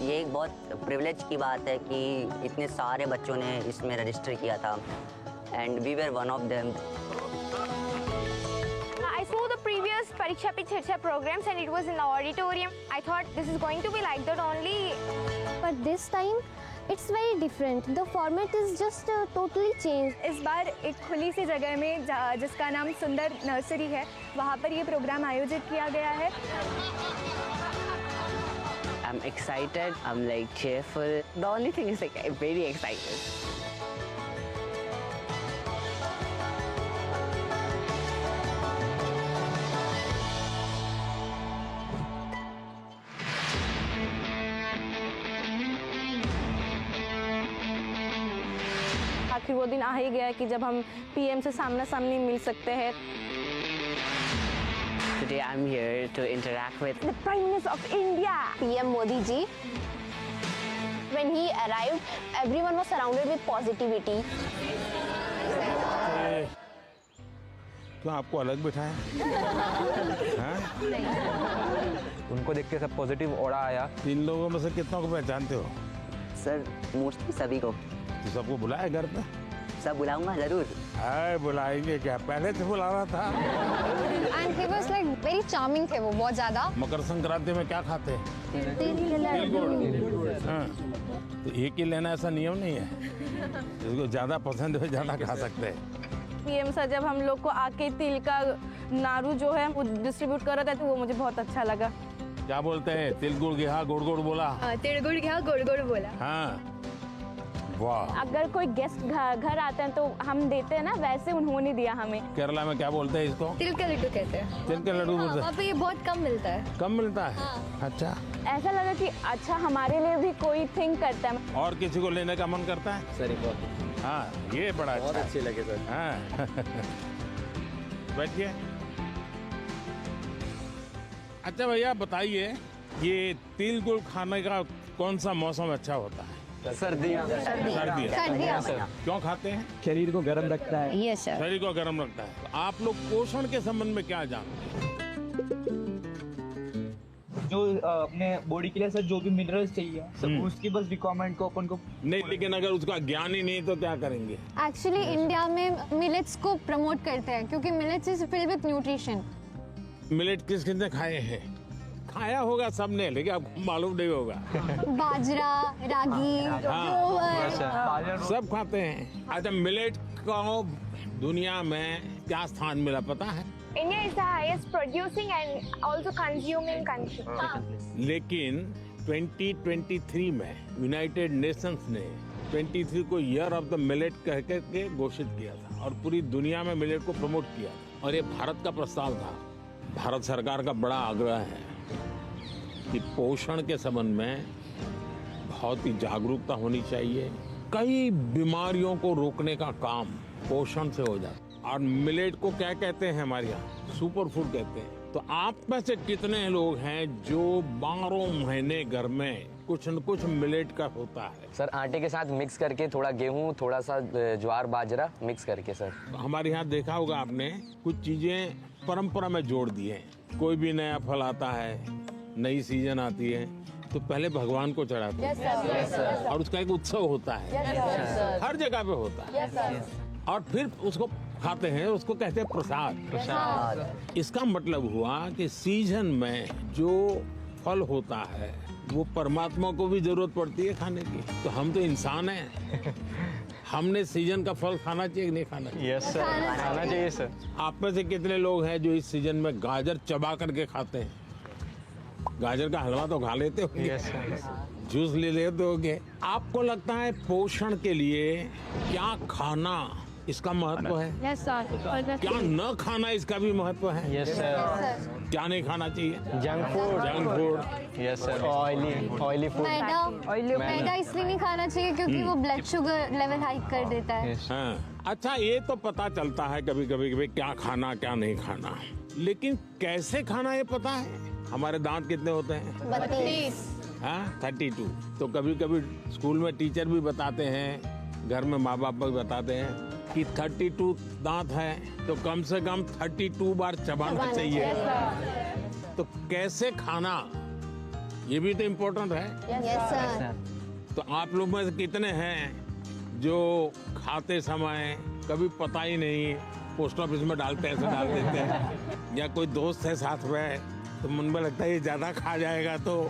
ये एक बहुत प्रिविलेज की बात है कि इतने सारे बच्चों ने इसमें रजिस्टर किया था and we were one of them. I saw the previous Pariksha Pe Charcha programs and it was in the auditorium. I thought this is going to be like that only. But this time it's very different. The format is just totally changed. इस बार एक खुली सी जगह में जिसका नाम सुंदर nursery है, वहाँ पर ये प्रोग्राम आयोजित किया गया है। I'm excited, I'm like cheerful. The only thing is like I'm very excited. आखिर वो दिन आ ही गया कि जब हम पीएम से सामना सामनी मिल सकते हैं। Today I'm here to interact with The Prime Minister of India. PM Modi ji. When he arrived, everyone was surrounded with positivity. क्यों आपको अलग बिठाया? उनको देख के सब पॉजिटिव ऑरा आया। 3 लोगों में से कितनों को पहचानते हो? सर मोस्टली सभी को। तो सबको बुलाया घर पे? सब बुलाऊंगा जरूर। अरे बुलाएंगे क्या, पहले से बुलाना था। And he was like very charming थे वो, बहुत ज़्यादा। मकर संक्रांति में क्या खाते हैं? तिल गुड़। हाँ, तो एक ही लेना ऐसा नियम नहीं है, जिसको ज़्यादा पसंद है ज़्यादा खा सकते हैं। पीएम सर जब हम लोग को आके तिल का नारू जो है वो डिस्ट्रीब्यूट कर रहे थे तो वो मुझे बहुत अच्छा लगा। क्या बोलते हैं? तिल गुड़ गया गुड़ गुड़ बोला। तिल गुड़ गया गुड़ गुड़ बोला। हाँ, वाह। अगर कोई गेस्ट घर आते हैं तो हम देते हैं ना, वैसे उन्होंने दिया हमें। केरला में क्या बोलते हैं इसको? तिल का लड्डू कहते हैं। तिल के लड्डू बोलते हैं। वहाँ पे ये बहुत कम मिलता है। कम मिलता है? अच्छा। ऐसा लगा कि अच्छा हमारे लिए भी कोई थिंक करता है। और किसी को लेने का मन करता है? सर बहुत हाँ, ये बड़ा बहुत अच्छा। अच्छे लगे सर। हाँ। बैठिए। अच्छा भैया बताइए, ये तिल गुड़ खाने का कौन सा मौसम अच्छा होता है? सर्दियाँ। सर्दियाँ। क्यों खाते हैं? शरीर को गर्म रखता है। Yes sir. शरीर को गर्म रखता है। तो आप लोग पोषण के संबंध में क्या जानते हैं? जो अपने बॉडी के लिए सर जो भी मिनरल्स चाहिए सब उसकी बस रिक्वायरमेंट को अपन को नहीं, लेकिन अगर उसका ज्ञान ही नहीं तो क्या करेंगे? Actually इंडिया में मिलेट्स को प्रमोट करते हैं क्योंकि millets is filled with nutrition. Millet किस किसने खाए हैं? खाया होगा सबने, लेकिन आपको मालूम नहीं होगा। बाजरा, रागी, हाँ, सब खाते हैं। अच्छा, मिलेट को दुनिया में क्या स्थान मिला पता है? India is the highest producing and also consuming country. लेकिन 2023 में यूनाइटेड नेशंस ने 23 को ईयर ऑफ द मिलेट कह के घोषित किया था और पूरी दुनिया में मिलेट को प्रमोट किया और ये भारत का प्रस्ताव था। भारत सरकार का बड़ा आग्रह है कि पोषण के संबंध में बहुत ही जागरूकता होनी चाहिए। कई बीमारियों को रोकने का काम पोषण से हो जाता है। और मिलेट को क्या कहते हैं हमारे यहाँ? सुपर फूड कहते हैं। तो आप में से कितने लोग हैं जो 12 महीने घर में कुछ न कुछ मिलेट का होता है? सर आटे के साथ मिक्स करके थोड़ा गेहूं, थोड़ा सा ज्वार बाजरा मिक्स करके सर। हमारे यहाँ देखा होगा आपने, कुछ चीजें परंपरा में जोड़ दी हैं। कोई भी नया फल आता है, नई सीजन आती है तो पहले भगवान को चढ़ाते हैं और उसका एक उत्सव होता है। हर जगह पे होता है और फिर उसको खाते हैं, उसको कहते हैं प्रसाद। इसका मतलब हुआ कि सीजन में जो फल होता है वो परमात्मा को भी जरूरत पड़ती है खाने की। तो हम तो इंसान हैं, हमने सीजन का फल खाना चाहिए कि नहीं खाना चाहिए? यस सर, खाना चाहिए सर। आप में से कितने लोग हैं जो इस सीजन में गाजर चबा करके खाते हैं? गाजर का हलवा तो खा लेते होंगे। Yes sir. जूस ले लेते होंगे। आपको लगता है पोषण के लिए क्या खाना इसका महत्व है? Yes sir. क्या न खाना इसका भी महत्व है? Yes sir. क्या नहीं खाना चाहिए? Junk food. Junk food. Yes sir. Oily food. मैदा इसलिए नहीं खाना चाहिए क्योंकि वो ब्लड शुगर लेवल हाई कर देता है। हाँ, अच्छा ये तो पता चलता है कभी कभी कि क्या खाना क्या नहीं खाना, लेकिन कैसे खाना ये पता है? हमारे दांत कितने होते हैं? 32। हाँ, 32। तो कभी कभी स्कूल में टीचर भी बताते हैं, घर में माँ बाप भी बताते हैं कि 32 दांत है तो कम से कम 32 बार चबाना चाहिए। तो कैसे खाना ये भी तो इम्पोर्टेंट है। Yes, sir. तो आप लोग में से कितने हैं जो खाते समय कभी पता ही नहीं पोस्ट ऑफिस में डालते हैं, ऐसे डाल देते हैं, या कोई दोस्त है साथ में तो मन में लगता है ये ज्यादा खा जाएगा तो।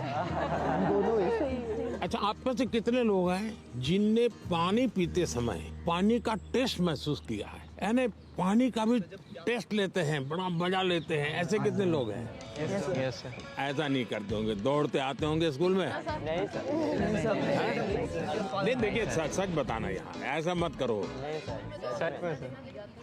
अच्छा, आप में से कितने लोग हैं जिनने पानी पीते समय पानी का टेस्ट महसूस किया है, यानी पानी का भी टेस्ट लेते हैं, बड़ा मजा लेते हैं, ऐसे कितने लोग हैं? Yes sir. ऐसा नहीं करते होंगे, दौड़ते आते होंगे स्कूल में? नहीं सर। नहीं, देखिए सच बताना, यहाँ ऐसा मत करो। सच में सर।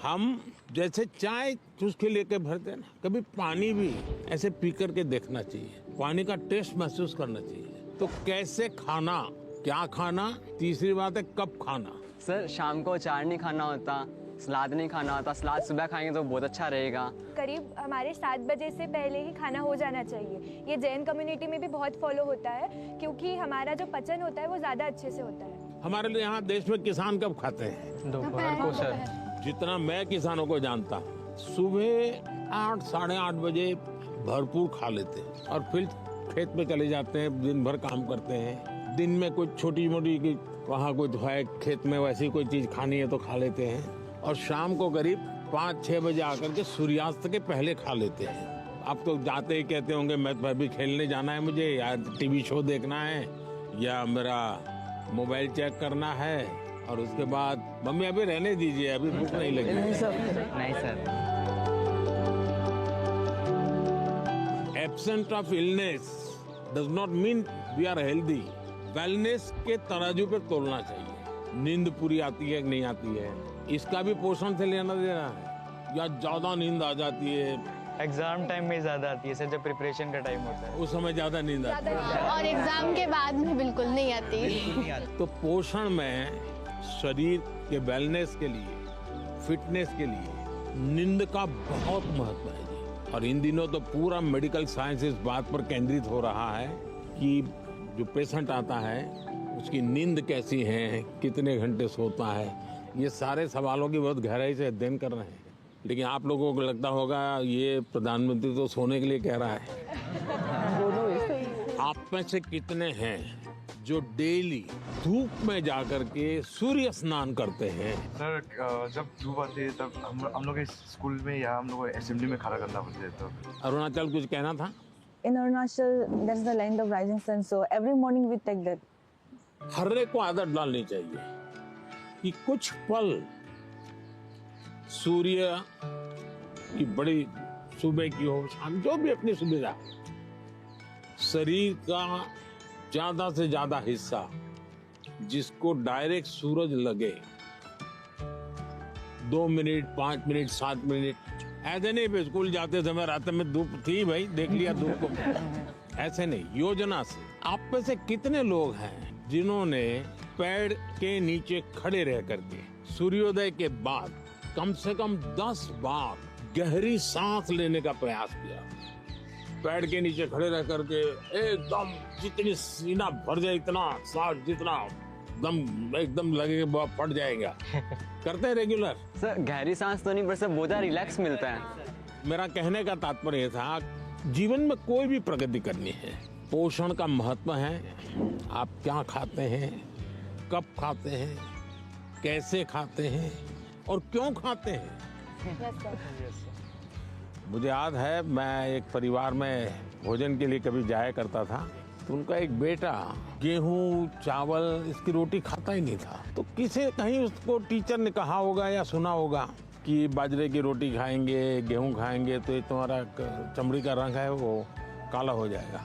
हम जैसे चाय चुस्की लेके भरते हैं ना, कभी पानी भी ऐसे पी करके देखना चाहिए, पानी का टेस्ट महसूस करना चाहिए। तो कैसे खाना, क्या खाना, तीसरी बात है कब खाना। सर शाम को अचार नहीं खाना होता, सलाद नहीं खाना होता, सलाद सुबह खाएंगे तो बहुत अच्छा रहेगा। करीब हमारे 7 बजे से पहले ही खाना हो जाना चाहिए। ये जैन कम्युनिटी में भी बहुत फॉलो होता है, क्योंकि हमारा जो पचन होता है वो ज़्यादा अच्छे से होता है। हमारे लिए यहाँ देश में किसान कब खाते हैं? दोपहर को सर। जितना मैं किसानों को जानता हूँ, सुबह 8 साढ़े 8 बजे भरपूर खा लेते हैं और फिर खेत में चले जाते हैं, दिन भर काम करते हैं। दिन में कुछ छोटी मोटी वहाँ कुछ है खेत में, वैसी कोई चीज खानी है तो खा लेते हैं, और शाम को करीब 5-6 बजे आकर के सूर्यास्त के पहले खा लेते हैं। अब तो जाते ही कहते होंगे मैं तो अभी खेलने जाना है मुझे, या टीवी शो देखना है, या मेरा मोबाइल चेक करना है, और उसके बाद मम्मी अभी रहने दीजिए, अभी भूख नहीं लगी। नहीं sir. Absent of illness does not mean we are healthy. Wellness के तराजू पे तोलना चाहिए। नींद पूरी आती है कि नहीं आती है, इसका भी पोषण से लेना देना है, या ज्यादा नींद आ जाती है। एग्जाम टाइम में ज्यादा आती है सर, जब प्रिपरेशन का टाइम होता है उस समय ज्यादा नींद आती है, और एग्जाम के बाद में बिल्कुल नहीं आती। तो पोषण में शरीर के वेलनेस के लिए, फिटनेस के लिए नींद का बहुत महत्व है जी। और इन दिनों तो पूरा मेडिकल साइंस इस बात पर केंद्रित हो रहा है कि जो पेशेंट आता है उसकी नींद कैसी है, कितने घंटे सोता है, ये सारे सवालों की बहुत गहराई से अध्ययन कर रहे हैं। लेकिन आप लोगों को लगता होगा ये प्रधानमंत्री तो सोने के लिए कह रहा है। आप में से कितने हैं जो डेली धूप में जाकर के सूर्य स्नान करते हैं? सर जब धूप आती है तब हम लोग स्कूल में या हम लोग असेंबली में खड़ा करना पड़ता है। तो अरुणाचल कुछ कहना था? In Arunachal, that's the land of rising sun. So every morning we take that. हर एक को आदत डालनी चाहिए कि कुछ पल सूर्य की बड़ी सुबह की हो, शाम, जो भी अपनी सुविधा, शरीर का ज्यादा से ज्यादा हिस्सा जिसको डायरेक्ट सूरज लगे, 2 मिनट, 5 मिनट, 7 मिनट, ऐसे नहीं स्कूल जाते समय रात में धूप थी भाई देख लिया धूप को, ऐसे नहीं, योजना से। आप में से कितने लोग हैं जिन्होंने पेड़ के नीचे खड़े रह करके सूर्योदय के बाद कम से कम 10 बार गहरी सांस लेने का प्रयास किया? पेड़ के नीचे खड़े रह करके एकदम जितनी सीना भर जाए, इतना सांस जितना दम एकदम लगेगा फट जाएगा। करते हैं रेगुलर? सर गहरी सांस तो नहीं, पर सर बहुत ज़्यादा रिलैक्स मिलता है। मेरा कहने का तात्पर्य था, जीवन में कोई भी प्रगति करनी है, पोषण का महत्व है। आप क्या खाते हैं, कब खाते हैं, कैसे खाते हैं और क्यों खाते हैं। मुझे याद है मैं एक परिवार में भोजन के लिए कभी जाया करता था, तो उनका एक बेटा गेहूं चावल इसकी रोटी खाता ही नहीं था। तो किसी कहीं उसको टीचर ने कहा होगा या सुना होगा कि बाजरे की रोटी खाएंगे, गेहूं खाएंगे तो ये तुम्हारा चमड़ी का रंग है वो काला हो जाएगा।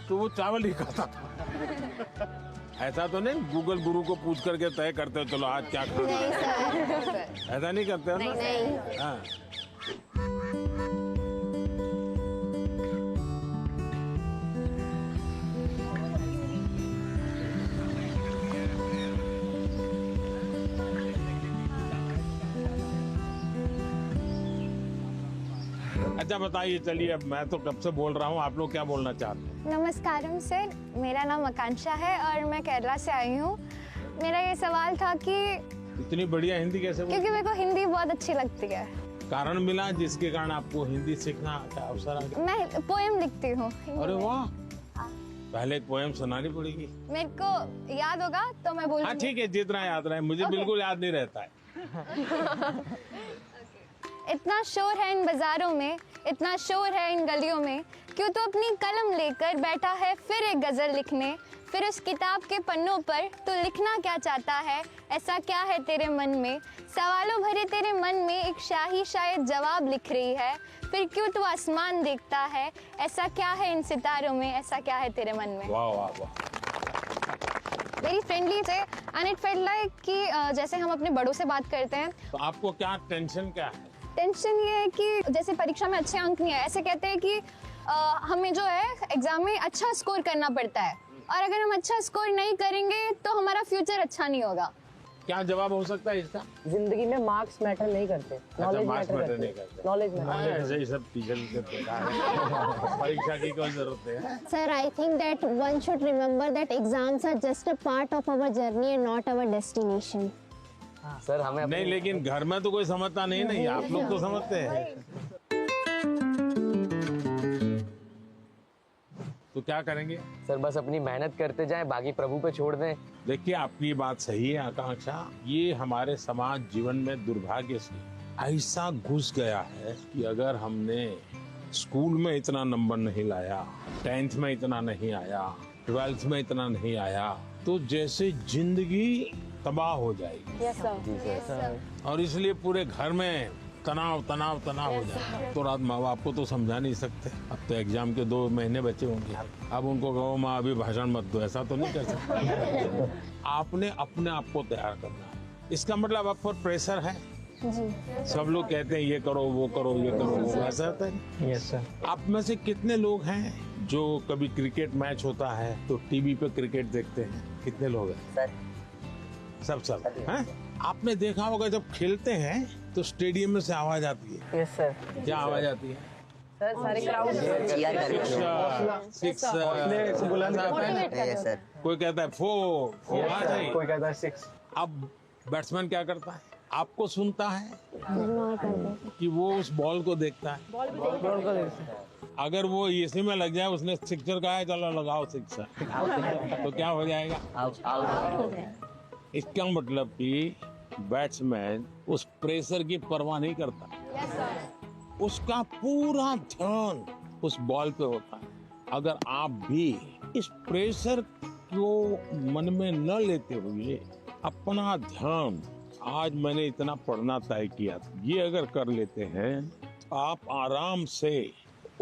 तो वो चावल ही खाता था। ऐसा तो नहीं गूगल गुरु को पूछ करके तय करते हो चलो आज क्या खाना है, ऐसा नहीं करते हो ना? हाँ। अच्छा बताइए, चलिए अब मैं तो कब से बोल रहा हूँ, आप लोग क्या बोलना चाहते हैं? नमस्कारम सर, मेरा नाम आकांक्षा है और मैं केरला से आई हूँ। मेरा ये सवाल था कि इतनी बढ़िया हिंदी कैसे बोल? क्योंकि मेरे को हिंदी बहुत अच्छी लगती है। कारण मिला जिसके कारण आपको हिंदी सीखना का अवसर आ गया? मैं पोएम लिखती हूँ। अरे वाह, पहले एक पोएम सुनानी पड़ेगी। मेरे को याद होगा तो मैं बोल हाँ ठीक है, जितना याद रहे, मुझे बिल्कुल याद नहीं रहता है। इतना शोर है इन बाजारों में, इतना शोर है इन गलियों में, क्यों तो अपनी कलम लेकर बैठा है फिर एक गजल लिखने। फिर उस किताब के पन्नों पर तू लिखना क्या चाहता है, ऐसा क्या है तेरे मन में। सवालों भरे तेरे मन में एक शाही शायद जवाब लिख रही है। फिर क्यों तू आसमान देखता है, ऐसा क्या है इन सितारों में, ऐसा क्या है तेरे मन में। वाह वाह वाह। वेरी फ्रेंडली थे एंड इट फेल्ट लाइक कि जैसे हम अपने बड़ों से बात करते हैं। तो आपको क्या टेंशन क्या है? टेंशन ये है कि जैसे परीक्षा में अच्छे अंक नहीं आए, ऐसे कहते हैं कि हमें जो है एग्जाम में अच्छा स्कोर करना पड़ता है, और अगर हम अच्छा स्कोर नहीं करेंगे तो हमारा फ्यूचर अच्छा नहीं होगा। क्या जवाब हो सकता है इसका? जिंदगी में मार्क्स मैटर नहीं करते, नॉलेज मार्क्स मैटर मैटर नहीं करते, करते। Knowledge matter. ऐसे ही सब टीचर परीक्षा की कोई जरूरत है? Sir, I think that one should remember that exams are just a part of our journey and not our destination. Sir हमें नहीं, लेकिन घर में तो कोई समझता नहीं, आप लोग तो समझते हैं। तो क्या करेंगे? सर बस अपनी मेहनत करते जाएं, बाकी प्रभु पे छोड़ दें। देखिए, आपकी बात सही है आकांक्षा। ये हमारे समाज जीवन में दुर्भाग्य से ऐसा घुस गया है कि अगर हमने स्कूल में इतना नंबर नहीं लाया, 10th में इतना नहीं आया, 12th में इतना नहीं आया, तो जैसे जिंदगी तबाह हो जाएगी। Yes, sir. और इसलिए पूरे घर में तनाव तनाव तनाव हो जाता है। तो रात माँ बाप को तो समझा नहीं सकते। अब तो एग्जाम के 2 महीने बचे होंगे, अब उनको कहो माँ अभी भाषण मत दो, ऐसा तो नहीं कर सकते। आपने अपने आप को तैयार करना है। इसका मतलब आप पर प्रेशर है। सब लोग कहते हैं ये करो वो करो ये करो वो, ऐसा होता है। Yes sir. आप में से कितने लोग हैं जो कभी क्रिकेट मैच होता है तो टीवी पे क्रिकेट देखते हैं? कितने लोग हैं? सर सब हैं? आपने देखा होगा जब खेलते हैं तो स्टेडियम में से आवाज आती है। Yes sir. क्या आवाज आती है? सर सारे क्राउड चीयर करते सिक्स हैं। Yes sir. कोई कहता है 4 आ जाए। कोई कहता है 6। अब बैट्समैन क्या करता है? आपको सुनता है कि वो उस बॉल को देखता है? अगर वो इसी में लग जाए, उसने सिक्सर कहा है चलो लगाओ सिक्सर, तो क्या हो जाएगा? आउट। इसका मतलब कि बैट्समैन उस प्रेशर की परवाह नहीं करता। उसका पूरा ध्यान उस बॉल पे होता है। अगर आप भी इस प्रेशर को मन में न लेते हुए अपना ध्यान, आज मैंने इतना पढ़ना तय किया था, ये अगर कर लेते हैं, आप आराम से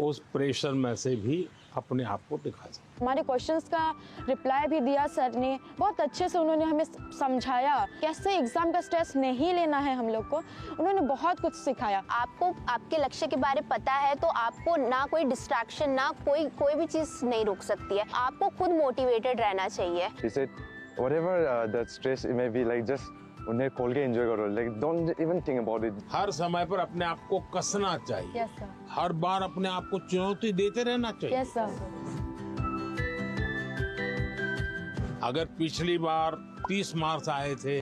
उस प्रेशर में से भी अपने आप को दिखा सकते। हमारे क्वेश्चंस का रिप्लाई भी दिया सर ने, बहुत अच्छे से उन्होंने हमें समझाया कैसे एग्जाम का स्ट्रेस नहीं लेना है हम लोग को। उन्होंने बहुत कुछ सिखाया। आपको आपके लक्ष्य के बारे में पता है तो आपको ना कोई डिस्ट्रैक्शन, ना कोई भी चीज नहीं रोक सकती है। आपको खुद मोटिवेटेड रहना चाहिए। She said, whatever that stress it may be, like just उन्हें खोल के एंजॉय करो, like don't even think about it. हर समय पर अपने आप को कसना चाहिए। Yes sir. हर बार अपने आप को चुनौती देते रहना चाहिए। Yes sir. अगर पिछली बार 30 मार्क्स आए थे,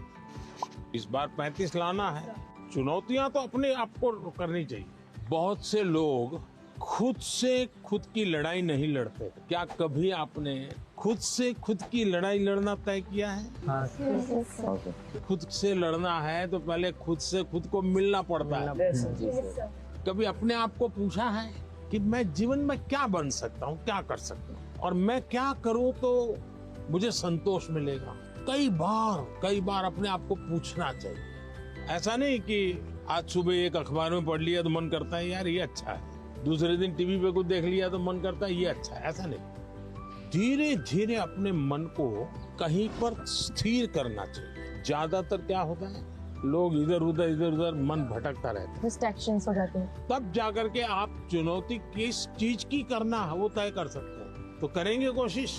इस बार 35 लाना है। चुनौतियां तो अपने आप को करनी चाहिए। बहुत से लोग खुद से खुद की लड़ाई नहीं लड़ते। क्या कभी आपने खुद से खुद की लड़ाई लड़ना तय किया है? खुद से लड़ना है तो पहले खुद से खुद को मिलना पड़ता है। कभी अपने आप को पूछा है कि मैं जीवन में क्या बन सकता हूँ, क्या कर सकता हूँ, और मैं क्या करूँ तो मुझे संतोष मिलेगा? कई बार अपने आप को पूछना चाहिए। ऐसा नहीं कि आज सुबह एक अखबार में पढ़ लिया तो मन करता है यार ये अच्छा है, दूसरे दिन टीवी पे कुछ देख लिया तो मन करता है ये अच्छा है। ऐसा नहीं, धीरे धीरे अपने मन को कहीं पर स्थिर करना चाहिए। ज्यादातर क्या होता है, लोग इधर उधर मन भटकता रहता है, Distractions हो जाते हैं। तब जाकर के आप चुनौती किस चीज की करना है वो तय कर सकते हैं। तो करेंगे कोशिश।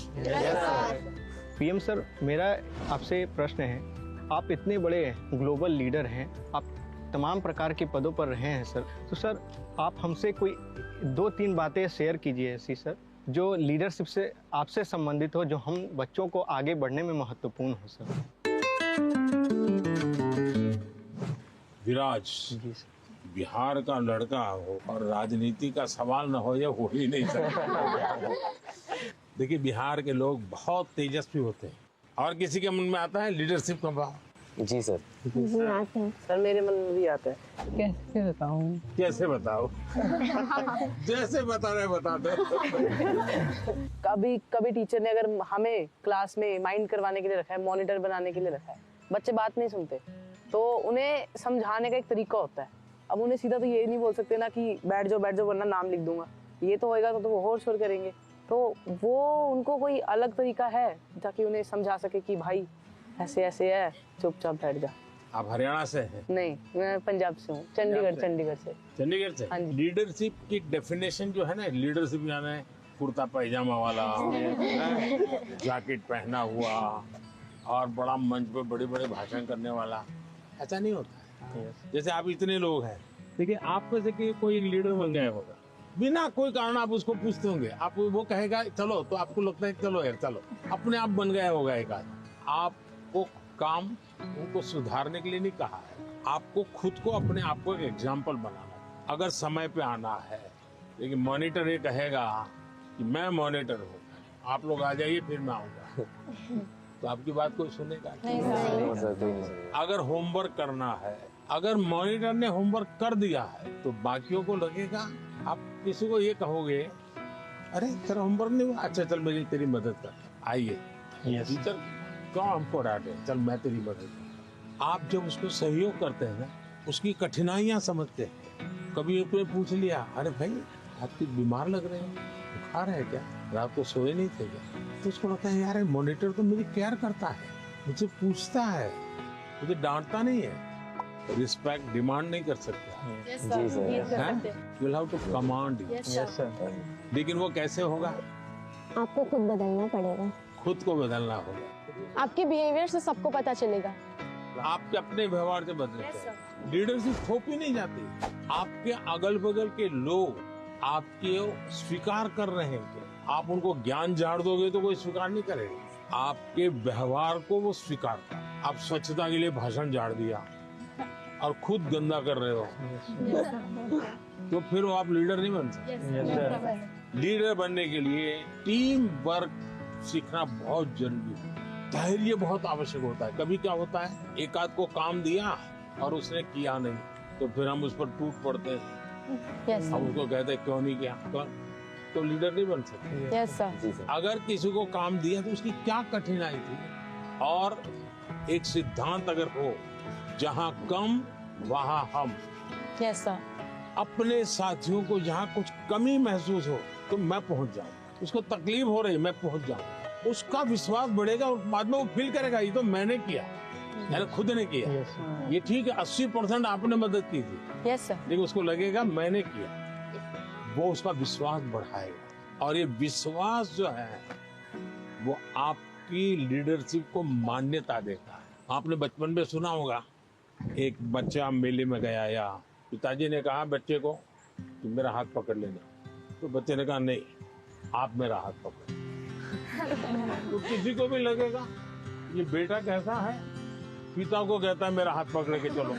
पीएम सर, मेरा आपसे प्रश्न है, आप इतने बड़े ग्लोबल लीडर हैं, आप तमाम प्रकार के पदों पर रहे हैं सर, तो सर आप हमसे कोई 2-3 बातें शेयर कीजिए ऐसी सर, जो लीडरशिप से आपसे संबंधित हो, जो हम बच्चों को आगे बढ़ने में महत्वपूर्ण हो सर। विराज बिहार का लड़का हो और राजनीति का सवाल न हो, ये हो ही नहीं सकता। देखिए बिहार के लोग बहुत तेजस्वी होते हैं। और किसी के मन में आता है लीडरशिप का भाव? जी सर। सर मेरे मन में भी आता है। कैसे बताऊं जैसे बता रहे बता दो। कभी कभी टीचर ने अगर हमें क्लास में माइंड करवाने के लिए रखा है, मॉनिटर बनाने के लिए रखा है, बच्चे बात नहीं सुनते तो उन्हें समझाने का एक तरीका होता है। अब उन्हें सीधा तो ये नहीं बोल सकते ना कि बैठ जाओ वरना नाम लिख दूंगा, ये तो होएगा तो वो और शोर करेंगे। तो वो उनको कोई अलग तरीका है ताकि उन्हें समझा सके कि भाई ऐसे ऐसे है, चुपचाप बैठ जा। आप हरियाणा से हैं? नहीं, मैं पंजाब से हूँ, चंडीगढ़ से। चंडीगढ़ से? हाँ जी। लीडरशिप की डेफिनेशन जो है ना, लीडरशिप यानी कुर्ता पैजामा वाला, जैकेट पहना हुआ और बड़ा मंच पे बड़े बड़े भाषण करने वाला, ऐसा नहीं होता है। जैसे आप इतने लोग हैं, देखिए आप में से कोई एक लीडर बन गया होगा, बिना कोई कारण आप उसको पूछते होंगे, आप वो कहेगा चलो, तो आपको लगता है चलो यार चलो, अपने आप बन गया होगा एक आदमी। आपको काम उनको सुधारने के लिए नहीं कहा है, आपको खुद को अपने आप को एक एग्जाम्पल बनाना है। अगर समय पे आना है, लेकिन मॉनिटर ये कहेगा कि मैं मॉनिटर हूँ, आप लोग आ जाइए फिर मैं आऊँगा, तो आपकी बात कोई सुनेगा नहीं। अगर होमवर्क करना है, अगर मॉनिटर ने होमवर्क कर दिया है तो बाकियों को लगेगा, आप किसी को ये कहोगे अरे तेरा होमवर्क नहीं हुआ, अच्छा चल मेरी तेरी मदद कर, आइए टीचर क्यों हमको डांटे, चल मैं तेरी मदद कर। आप जब उसको सहयोग करते हैं ना, उसकी कठिनाइयां समझते हैं। कभी एक पूछ लिया, अरे भाई आप बीमार लग रहे हैं, बुखार है क्या, रात को सोए नहीं थे क्या, तो उसको लगता है यार मॉनिटर तो मेरी केयर करता है, मुझे पूछता है, मुझे डांटता नहीं है। रिस्पेक्ट डिमांड नहीं कर सकता। जी sir. You have to command. लेकिन वो कैसे होगा? आपको खुद बदलना पड़ेगा, खुद को बदलना होगा। आपके बिहेवियर से सबको पता चलेगा। आपके अपने व्यवहार से बदलते हैं। लीडरशिप थोपी नहीं जाती। आपके अगल बगल के लोग आपके स्वीकार कर रहे हैं, आप उनको ज्ञान झाड़ दोगे तो कोई स्वीकार नहीं करेगा। आपके व्यवहार को वो स्वीकार कर। आप स्वच्छता के लिए भाषण झाड़ दिया और खुद गंदा कर रहे हो, तो फिर वो आप लीडर नहीं बन सकते। लीडर बनने के लिए टीम वर्क सीखना बहुत जरूरी है। धैर्य बहुत आवश्यक होता है। कभी क्या होता है, एक आध को काम दिया और उसने किया नहीं, तो फिर हम उस पर टूट पड़ते हैं। हम उसको कहते हैं क्यों नहीं किया, तो लीडर नहीं बन सकते। Yes sir. अगर किसी को काम दिया तो उसकी क्या कठिनाई थी, और एक सिद्धांत अगर हो, जहाँ कम वहाँ हम। Yes sir. अपने साथियों को जहाँ कुछ कमी महसूस हो तो मैं पहुंच जाऊं, उसको तकलीफ हो रही मैं पहुंच जाऊं, उसका विश्वास बढ़ेगा और बाद में वो फील करेगा ये तो मैंने किया, मैंने खुद ने किया। ये ठीक है 80% आपने मदद की थी, यस सर, लेकिन उसको लगेगा मैंने किया, वो उसका विश्वास बढ़ाएगा। और ये विश्वास जो है वो आपकी लीडरशिप को मान्यता देता है। आपने बचपन में सुना होगा, एक बच्चा मेले में गया या पिताजी ने कहा बच्चे को तुम मेरा हाथ पकड़ लेना, तो बच्चे ने कहा नहीं आप मेरा हाथ पकड़। तो किसी को भी लगेगा ये बेटा कैसा है, पिता को कहता है मेरा हाथ पकड़ के चलो।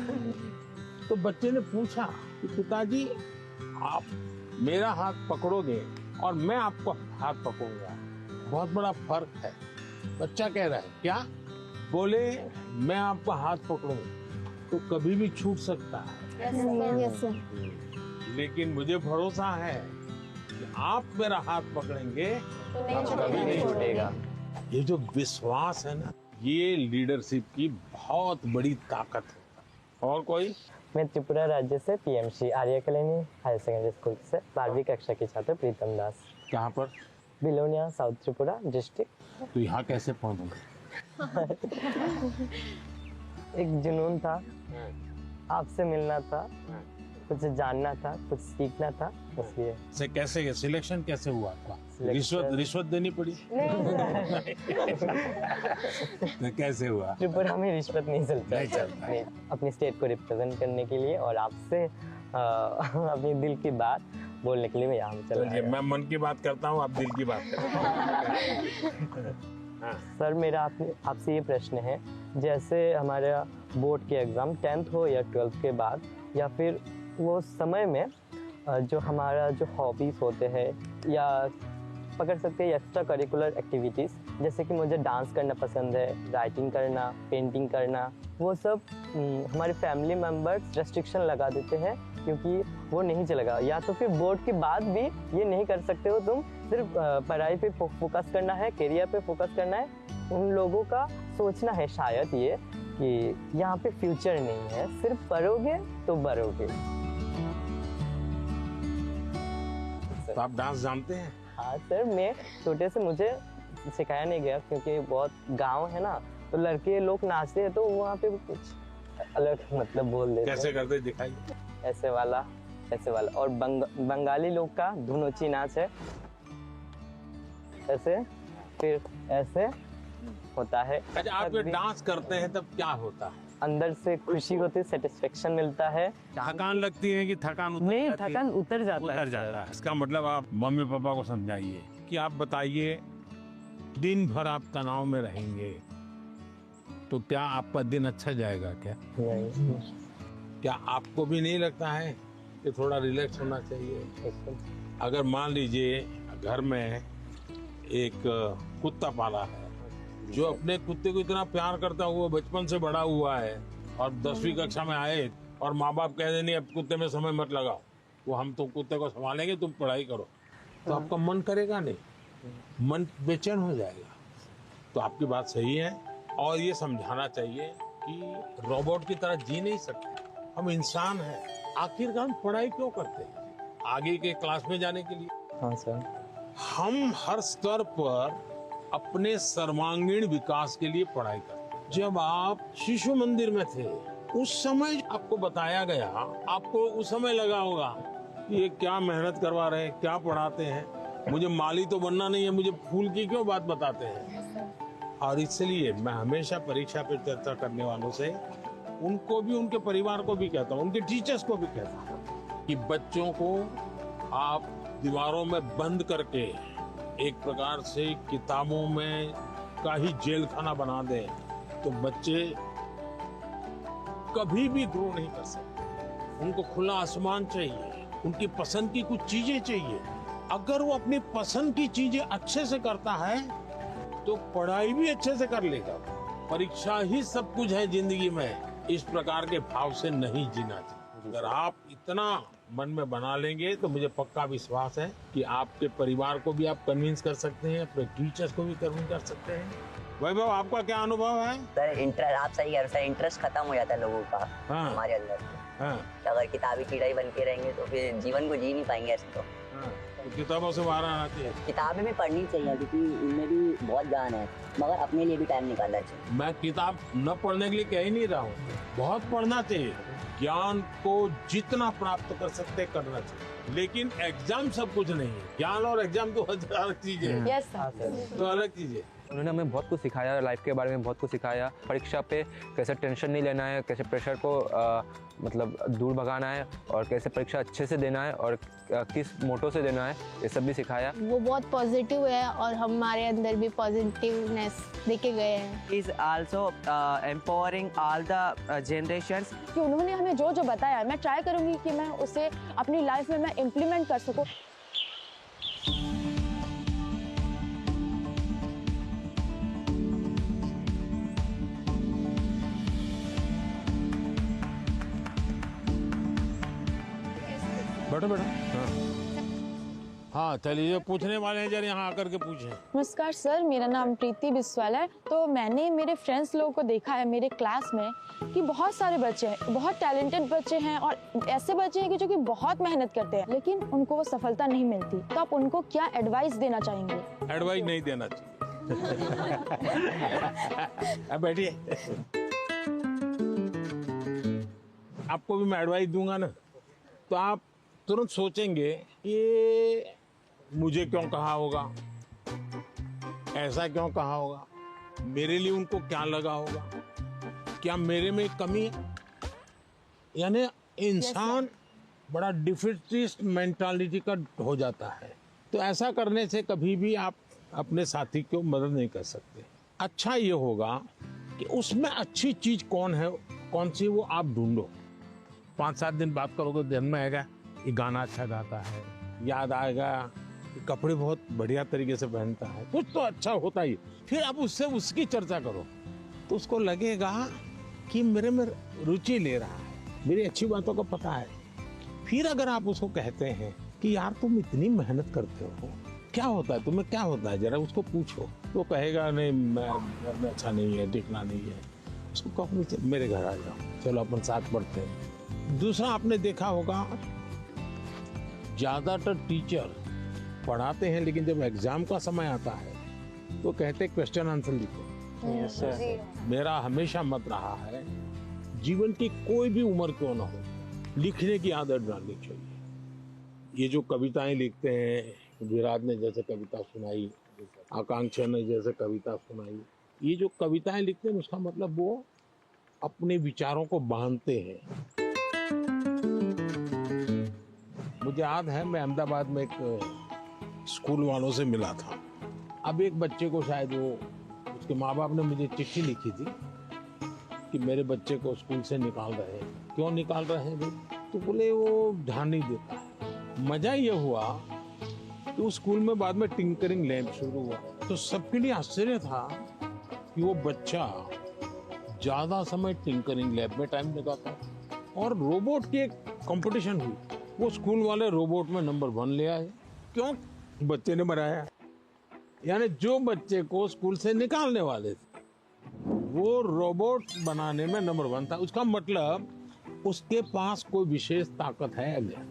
तो बच्चे ने पूछा कि पिताजी आप मेरा हाथ पकड़ोगे और मैं आपको हाथ पकड़ूंगा, बहुत बड़ा फर्क है। बच्चा कह रहा है क्या? बोले मैं आपका हाथ पकड़ूं तो कभी भी छूट सकता है, लेकिन मुझे भरोसा है कि आप मेरा हाथ पकड़ेंगे तो कभी नहीं छूटेगा। ये जो विश्वास है ना, ये लीडरशिप की बहुत बड़ी ताकत है। और कोई? मैं त्रिपुरा राज्य से पीएमसी आर्य कॉलोनी हायर सेकेंडरी स्कूल से 12वीं कक्षा की छात्र प्रीतम दास। कहाँ पर? Belonia, south Tripura district. तो यहाँ कैसे पहुँचे? एक जुनून था, आपसे मिलना था, कुछ जानना था, कुछ सीखना था, इसलिए। से कैसे सिलेक्शन कैसे हुआ आपका? रिश्वत देनी पड़ी? तो कैसे हुआ? त्रिपुरा में रिश्वत नहीं चलता। नहीं, अपनी स्टेट को रिप्रेजेंट करने के लिए और आपसे अपनी दिल की बात बोलने के लिए मैं यहाँ चला आया। मैं मन की बात करता हूँ, आप दिल की बात करते हैं। सर मेरा आपसे ये प्रश्न है, जैसे हमारा बोर्ड के एग्ज़ाम 10th हो या 12th के बाद, या फिर वो समय में जो हमारा जो हॉबीज़ होते हैं या पकड़ सकते हैं एक्स्ट्रा करिकुलर एक्टिविटीज़, जैसे कि मुझे डांस करना पसंद है, राइटिंग करना, पेंटिंग करना, वो सब हमारे फैमिली मेम्बर्स रेस्ट्रिक्शन लगा देते हैं क्योंकि वो नहीं चलेगा। या तो फिर बोर्ड के बाद भी ये नहीं कर सकते हो तुम, सिर्फ पढ़ाई पे फोकस करना है, करियर पे फोकस करना है। उन लोगों का सोचना है शायद ये कि यहाँ पे फ्यूचर नहीं है, सिर्फ पढ़ोगे तो बढ़ोगे। तो आप डांस जानते हैं? हाँ सर, मैं छोटे से मुझे सिखाया नहीं गया क्योंकि बहुत गांव है ना, तो लड़के लोग नाचते हैं तो वहाँ पे कुछ अलग मतलब बोल देते हैं। कैसे करते दिखाइए। ऐसे वाला, ऐसे वाला। और बंगाली लोग का धुनोची नाच है, ऐसे, फिर ऐसे होता है। अच्छा, आप जब डांस करते हैं तब क्या होता है? अंदर से खुशी होती है, सेटिस्फेक्शन मिलता है। थकान लगती है कि थकान नहीं, थकान उतर जाता है। इसका मतलब आप मम्मी पापा को समझाइए कि आप बताइए, दिन भर आप तनाव में रहेंगे तो क्या आपका दिन अच्छा जाएगा? क्या आपको भी नहीं लगता है कि थोड़ा रिलैक्स होना चाहिए? अगर मान लीजिए घर में एक कुत्ता पाला है जो अपने कुत्ते को इतना प्यार करता हुआ बचपन से बड़ा हुआ है और 10वीं कक्षा में आए और माँ बाप कह दें नहीं अब कुत्ते में समय मत लगाओ, वो हम तो कुत्ते को संभालेंगे, तुम पढ़ाई करो, तो आपका मन करेगा नहीं, मन बेचैन हो जाएगा। तो आपकी बात सही है और ये समझाना चाहिए कि रोबोट की तरह जी नहीं सकते, हम इंसान हैं। आखिरकार हम पढ़ाई क्यों करते हैं? आगे के क्लास में जाने के लिए। हाँ सर। हम हर स्तर पर अपने सर्वांगीण विकास के लिए पढ़ाई करते हैं। जब आप शिशु मंदिर में थे उस समय आपको बताया गया, आपको उस समय लगा होगा कि ये क्या मेहनत करवा रहे हैं, क्या पढ़ाते हैं, मुझे माली तो बनना नहीं है, मुझे फूल की क्यों बात बताते हैं। और इसलिए मैं हमेशा परीक्षा पे चर्चा करने वालों से उनको भी, उनके परिवार को भी कहता हूँ, उनके टीचर्स को भी कहता हूँ कि बच्चों को आप दीवारों में बंद करके एक प्रकार से किताबों में का ही जेल खाना बना दें तो बच्चे कभी भी ग्रो नहीं कर सकते। उनको खुला आसमान चाहिए, उनकी पसंद की कुछ चीजें चाहिए। अगर वो अपनी पसंद की चीजें अच्छे से करता है तो पढ़ाई भी अच्छे से कर लेगा। परीक्षा ही सब कुछ है जिंदगी में, इस प्रकार के भाव से नहीं जीना चाहिए। अगर आप इतना मन में बना लेंगे तो मुझे पक्का विश्वास है कि आपके परिवार को भी आप कन्विंस कर सकते हैं, अपने टीचर्स को भी कन्विंस कर सकते हैं। वैभव, आपका क्या अनुभव है? सर इंटरेस्ट, आप सही कह रहे हो सर, इंटरेस्ट खत्म हो जाता है लोगों का। हाँ। हमारे अंदर। हाँ। अगर किताबी कीड़ा ही बन के रहेंगे तो फिर जीवन को जी नहीं पाएंगे ऐसे तो। हाँ। तो किताबों से बाहर आना चाहिए। किताबें भी पढ़नी चाहिए क्योंकि इनमें भी बहुत ज्ञान है, मगर अपने लिए भी टाइम निकालना चाहिए। मैं किताब न पढ़ने के लिए कह ही नहीं रहा हूँ, बहुत पढ़ना चाहिए। ज्ञान को जितना प्राप्त कर सकते करना चाहिए, लेकिन एग्जाम सब कुछ नहीं है। ज्ञान और एग्जाम तो अलग चीज है। Yes sir. तो अलग चीज है। उन्होंने हमें बहुत कुछ सिखाया, लाइफ के बारे में बहुत कुछ सिखाया। परीक्षा पे कैसे टेंशन नहीं लेना है, कैसे प्रेशर को मतलब दूर भगाना है और कैसे परीक्षा अच्छे से देना है और किस मोटो से देना है, ये सब भी सिखाया। वो बहुत पॉजिटिव है और हमारे अंदर भी पॉजिटिवनेस देके गए हैं। Is also empowering all the generations. कि उन्होंने हमें जो जो बताया मैं ट्राई करूंगी कि मैं उसे अपनी लाइफ में मैं इम्प्लीमेंट कर सकूं। बैठो बैठो। हाँ चलिए, जो पूछने वाले हैं जरा यहाँ आकर के पूछें। नमस्कार सर, मेरा नाम प्रीति बिस्वाल है। तो मैंने मेरे फ्रेंड्स लोगों को देखा है मेरे क्लास में कि बहुत सारे बच्चे हैं, बहुत टैलेंटेड बच्चे हैं और ऐसे बच्चे हैं कि जो कि बहुत मेहनत करते हैं लेकिन उनको वो सफलता नहीं मिलती। तो आप उनको क्या एडवाइस देना चाहेंगे? एडवाइस नहीं देना चाहिए। अब बैठिए। आपको भी मैं एडवाइस दूंगा ना तो आप तुरंत सोचेंगे ये मुझे क्यों कहा होगा, ऐसा क्यों कहा होगा, मेरे लिए उनको क्या लगा होगा, क्या मेरे में कमी है। यानी इंसान बड़ा डिफिटिस्ट मेंटालिटी का हो जाता है। तो ऐसा करने से कभी भी आप अपने साथी को मदद नहीं कर सकते। अच्छा ये होगा कि उसमें अच्छी चीज कौन है, कौन सी, वो आप ढूंढो। 5-7 दिन बात करोगे, ध्यान में आएगा ये गाना अच्छा गाता है, याद आएगा कपड़े बहुत बढ़िया तरीके से पहनता है, कुछ तो अच्छा होता ही। फिर आप उससे उसकी चर्चा करो तो उसको लगेगा कि मेरे में रुचि ले रहा है, मेरी अच्छी बातों को पता है। फिर अगर आप उसको कहते हैं कि यार तुम इतनी मेहनत करते हो, क्या होता है तुम्हें, क्या होता है, जरा उसको पूछो, तो कहेगा नहीं मैं घर में अच्छा नहीं है, टिकना नहीं है। उसको कहो मेरे घर आ जाओ, चलो अपन साथ पढ़ते हैं। दूसरा आपने देखा होगा ज्यादातर टीचर पढ़ाते हैं लेकिन जब एग्जाम का समय आता है तो कहते क्वेश्चन आंसर लिखो। मेरा हमेशा मत रहा है जीवन की कोई भी उम्र क्यों ना हो, लिखने की आदत डालनी चाहिए। ये जो कविताएं लिखते हैं, विराट ने जैसे कविता सुनाई, आकांक्षा ने जैसे कविता सुनाई, ये जो कविताएं लिखते हैं उसका मतलब वो अपने विचारों को बांधते हैं। मुझे याद है मैं अहमदाबाद में एक स्कूल वालों से मिला था। अब एक बच्चे को शायद वो उसके माँ बाप ने मुझे चिट्ठी लिखी थी कि मेरे बच्चे को स्कूल से निकाल रहे हैं। क्यों निकाल रहे हैं भाई? तो बोले वो ध्यान नहीं देता है। मजा ये हुआ कि उस स्कूल में बाद में टिंकरिंग लैब शुरू हुआ, तो सबके लिए आश्चर्य था कि वो बच्चा ज्यादा समय टिंकरिंग लैब में टाइम लगाता। और रोबोट की एक कंपटीशन हुई, वो स्कूल वाले रोबोट में नंबर 1 ले आए। क्यों? बच्चे ने बनाया। यानी जो बच्चे को स्कूल से निकालने वाले थे वो रोबोट बनाने में नंबर 1 था। उसका मतलब उसके पास कोई विशेष ताकत है। अगर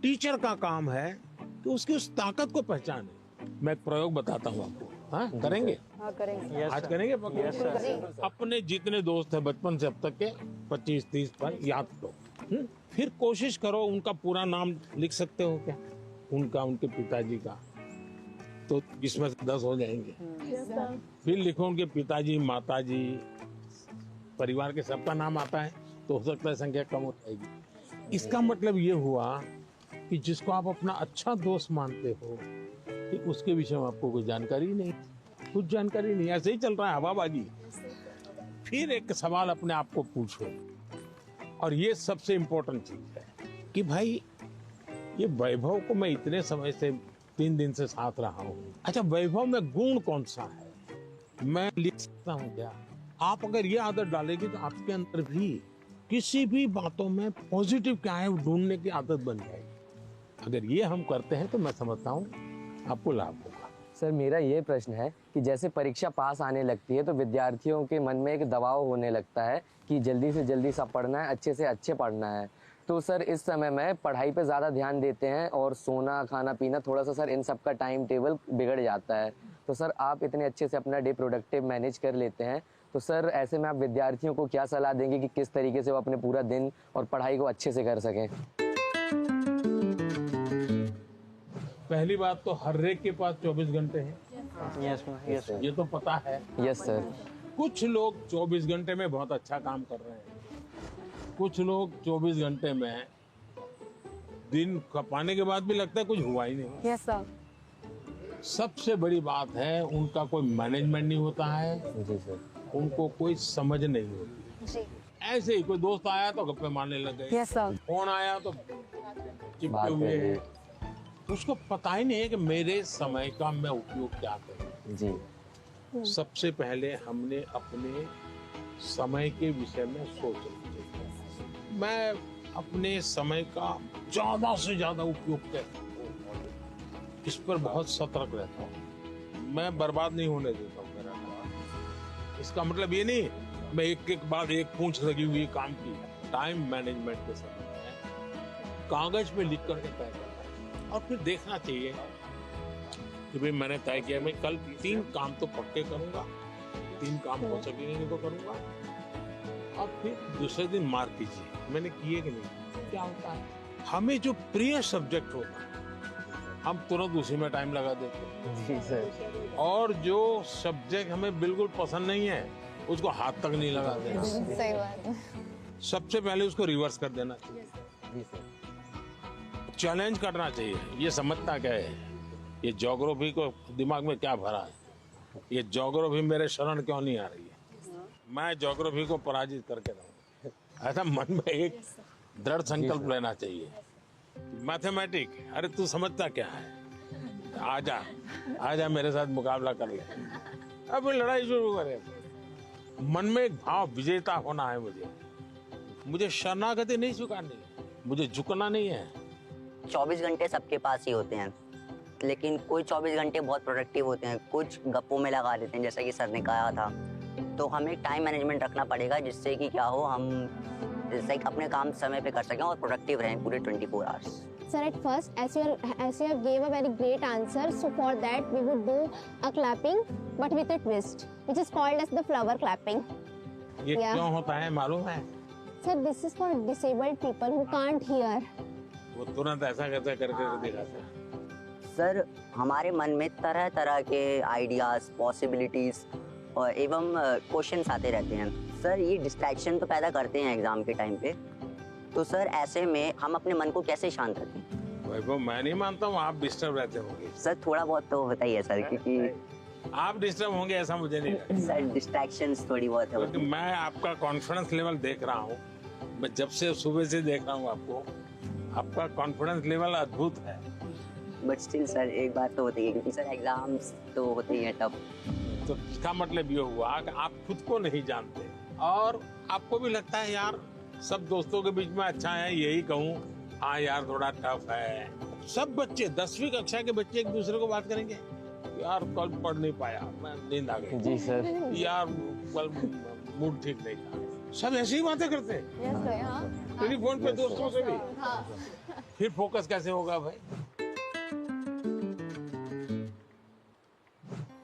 टीचर का काम है तो उसकी उस ताकत को पहचाने। मैं एक प्रयोग बताता हूँ आपको। हाँ करेंगे? हाँ करेंगे। आज करेंगे? अपने जितने दोस्त हैं बचपन से अब तक के 25-30 पर याद करो। फिर कोशिश करो उनका पूरा नाम लिख सकते हो क्या? उनका, उनके पिताजी का, तो इसमें 10 हो जाएंगे। फिर लिखो उनके पिताजी, माताजी, परिवार के सबका नाम आता है तो हो सकता है संख्या कम हो जाएगी। इसका मतलब ये हुआ कि जिसको आप अपना अच्छा दोस्त मानते हो कि उसके विषय में आपको कोई जानकारी नहीं, कुछ जानकारी नहीं, ऐसे ही चल रहा है हवाबाजी। फिर एक सवाल अपने आप को पूछो, और ये सबसे इम्पोर्टेंट चीज है कि भाई ये वैभव को मैं इतने समय से 3 दिन से साथ रहा हूँ, अच्छा वैभव में गुण कौन सा है, मैं लिख सकता हूँ क्या? आप अगर ये आदत डालेगी तो आपके अंदर भी किसी भी बातों में पॉजिटिव क्या है ढूंढने की आदत बन जाएगी। अगर ये हम करते हैं तो मैं समझता हूँ आपको लाभ होगा। सर मेरा ये प्रश्न है कि जैसे परीक्षा पास आने लगती है तो विद्यार्थियों के मन में एक दबाव होने लगता है कि जल्दी से जल्दी सब पढ़ना है, अच्छे से अच्छे पढ़ना है। तो सर इस समय में पढ़ाई पे ज़्यादा ध्यान देते हैं और सोना, खाना पीना, थोड़ा सा सर इन सब का टाइम टेबल बिगड़ जाता है। तो सर आप इतने अच्छे से अपना डे प्रोडक्टिव मैनेज कर लेते हैं, तो सर ऐसे में आप विद्यार्थियों को क्या सलाह देंगे कि किस तरीके से वो अपने पूरा दिन और पढ़ाई को अच्छे से कर सकें? पहली बात तो हर एक के पास 24 घंटे हैं। यस ये तो पता है। Yes sir. कुछ लोग 24 घंटे में बहुत अच्छा काम कर रहे हैं, कुछ लोग 24 घंटे में दिन खपाने के बाद भी लगता है कुछ हुआ ही नहीं। Yes sir. सबसे बड़ी बात है उनका कोई मैनेजमेंट नहीं होता है। जी सर। उनको कोई समझ नहीं होती। जी। ऐसे ही कोई दोस्त आया तो गप्पे मारने लग गए। Yes sir. फोन आया तो चिपके हुए हैं। उसको पता ही नहीं है कि मेरे समय का मैं उपयोग क्या करूं। जी। सबसे पहले हमने अपने समय के विषय में सोचना चाहिए। मैं अपने समय का ज्यादा से ज्यादा उपयोग कैसे करूं, इस पर बहुत सतर्क रहता हूँ। मैं बर्बाद नहीं होने देता हूँ मेरा काम। इसका मतलब ये नहीं मैं एक बाद एक पूंछ लगी हुई काम की। टाइम मैनेजमेंट के समय में कागज पे लिख करके तय करता है और फिर देखना चाहिए कि भाई मैंने तय किया मैं कल 3 काम तो पक्के करूंगा, 3 काम हो सकेंगे तो करूंगा, और फिर दूसरे दिन मार्क कीजिए मैंने किए कि नहीं। क्या होता है हमें जो प्रिय सब्जेक्ट होता है हम तुरंत उसी में टाइम लगा देते हैं। जी सर। और जो सब्जेक्ट हमें बिल्कुल पसंद नहीं है उसको हाथ तक नहीं लगा देना। सही बात है। सबसे पहले उसको रिवर्स कर देना चाहिए। जी सर। चैलेंज करना चाहिए। ये समझता क्या है, ये ज्योग्राफी को दिमाग में क्या भरा है, ये ज्योग्राफी मेरे शरण क्यों नहीं आ रही है, मैं ज्योग्राफी को पराजित करके रहूं। ऐसा मन में एक दृढ़ संकल्प लेना चाहिए। मैथमेटिक, अरे तू समझता क्या है, आजा आजा मेरे साथ मुकाबला कर ले, अब लड़ाई शुरू करें। मन में एक भाव विजेता होना है मुझे शरणागति नहीं स्वीकारनी है, मुझे झुकना नहीं है। 24 घंटे सबके पास ही होते हैं, लेकिन कोई 24 घंटे बहुत प्रोडक्टिव होते हैं, कुछ गप्पों में लगा देते हैं, जैसा कि सर ने कहा था। तो हमें टाइम मैनेजमेंट रखना पड़ेगा, जिससे कि क्या हो, हम जैसे कि अपने काम समय पे कर सकें और प्रोडक्टिव रहें पूरे 24 hours. Sir, at first, as you gave a very great answer, so for that we would do a clapping, but with a twist, which is called as the flower clapping. ये क्यों होता है मालूम है? Sir, this is for disabled people who can't hear. वो तुरंत ऐसा करके दिखाता है। सर, हमारे मन में तरह तरह के आइडियाज, पॉसिबिलिटीज और एवं क्वेश्चंस आते रहते हैं। सर, ये डिस्ट्रैक्शन तो पैदा करते हैं एग्जाम के टाइम पे, तो सर ऐसे में हम अपने मन को कैसे शांत रखें? वैभव, मैं नहीं मानता हूँ आप डिस्टर्ब रहते होंगे। सर, थोड़ा बहुत तो होता ही है सर, क्योंकि आप डिस्टर्ब होंगे ऐसा मुझे नहीं लगता। सर, डिस्ट्रैक्शंस थोड़ी बहुत है। क्योंकि मैं आपका कॉन्फिडेंस लेवल देख रहा हूँ, मैं जब से सुबह से देख रहा हूँ आपको, आपका कॉन्फिडेंस लेवल अद्भुत है। बट स्टिल सर, एक बात तो होती है, क्योंकि सर एग्जाम्स तो होते ही है टफ। तो इसका मतलब ये हुआ कि आप खुद को नहीं जानते और आपको भी लगता है यार सब दोस्तों के बीच में अच्छा है, यही कहूँ, हाँ यार थोड़ा टफ है। सब बच्चे 10वीं कक्षा के बच्चे एक दूसरे को बात करेंगे, यार कल पढ़ नहीं पाया, मैं नींद आ गई। जी सर। यार कल मूड ठीक नहीं था। सब ऐसी ही बातें करते हैं टेलीफोन पे दोस्तों से भी। फिर फोकस कैसे होगा भाई?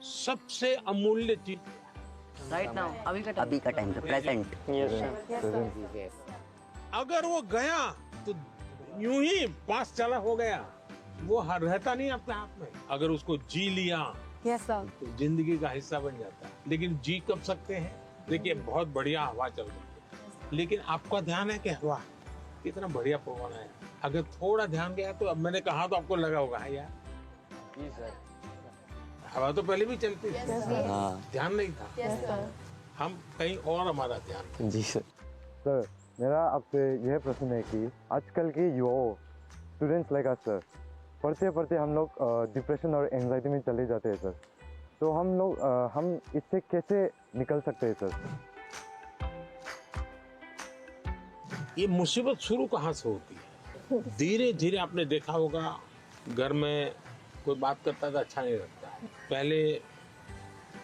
सबसे अमूल्य चीज राइट नाउ, अभी का टाइम पे प्रेजेंट। अगर वो गया तो यूं ही पास चला हो गया, वो रहता नहीं अपने आप में। अगर उसको जी लिया तो जिंदगी का हिस्सा बन जाता है। लेकिन जी कब सकते हैं? देखिए, बहुत बढ़िया हवा चल रही है, लेकिन आपका ध्यान है कि हवा कितना बढ़िया पवन है। अगर थोड़ा ध्यान गया तो, अब मैंने कहा तो आपको लगा होगा यार जी सर, हवा तो पहले भी चलती थी, ध्यान नहीं था। हम कहीं और हमारा ध्यान। जी सर। सर, मेरा आपसे यह प्रश्न है कि आजकल के युवाओं, स्टूडेंट्स लाइक अस सर, पढ़ते पढ़ते हम लोग डिप्रेशन और एंजाइटी में चले जाते हैं सर। तो हम इससे कैसे निकल सकते हैं सर? ये मुसीबत शुरू कहाँ से होती है? धीरे धीरे आपने देखा होगा, घर में कोई बात करता था अच्छा नहीं लगता। पहले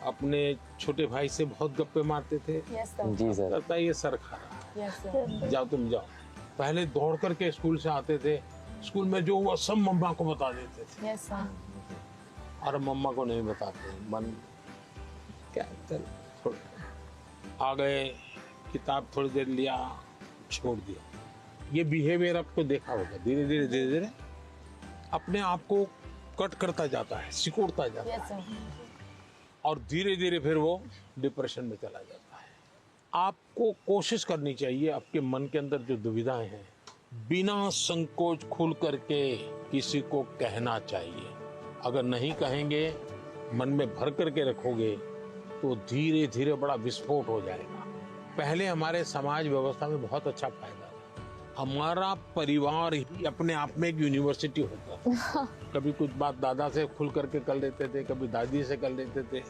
अपने छोटे भाई से बहुत गप्पे मारते थे। जी सर। लगता है ये सर खा रहा, जाओ तुम जाओ। पहले दौड़ करके स्कूल से आते थे, स्कूल में जो हुआ सब मम्मा को बता देते थे। और मम्मा को नहीं बताते, मन क्या चल आ गए, किताब थोड़ी देर लिया, छोड़ दिया। ये बिहेवियर आपको देखा होगा, धीरे धीरे अपने आप को कट करता जाता है, सिकुड़ता जाता है, और धीरे धीरे फिर वो डिप्रेशन में चला जाता है। आपको कोशिश करनी चाहिए, आपके मन के अंदर जो दुविधाएं हैं, बिना संकोच खुल करके किसी को कहना चाहिए। अगर नहीं कहेंगे, मन में भर करके रखोगे, तो धीरे धीरे बड़ा विस्फोट हो जाएगा। पहले हमारे समाज व्यवस्था में बहुत अच्छा फायदा था। हमारा परिवार ही अपने आप में एक यूनिवर्सिटी होता था। कभी कुछ बात दादा से खुल करके कर लेते थे, कभी दादी से कर लेते थे,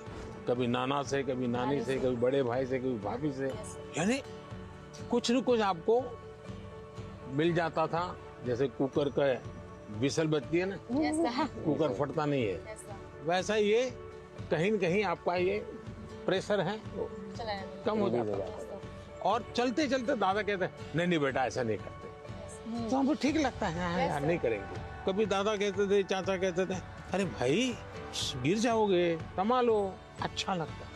कभी नाना से, कभी नानी से, कभी बड़े भाई से, कभी भाभी से। यानी कुछ न कुछ आपको मिल जाता था। जैसे कुकर का विसल बजती है ना, कुकर फटता नहीं है, वैसा ये कहीं न कहीं आपका ये प्रेशर है कम हो जाता है। और चलते चलते दादा कहते हैं नहीं बेटा ऐसा नहीं करते, तो हमको ठीक लगता है, हाँ यार नहीं करेंगे। कभी दादा कहते थे, चाचा कहते थे, अरे भाई गिर जाओगे, कमा लो, अच्छा लगता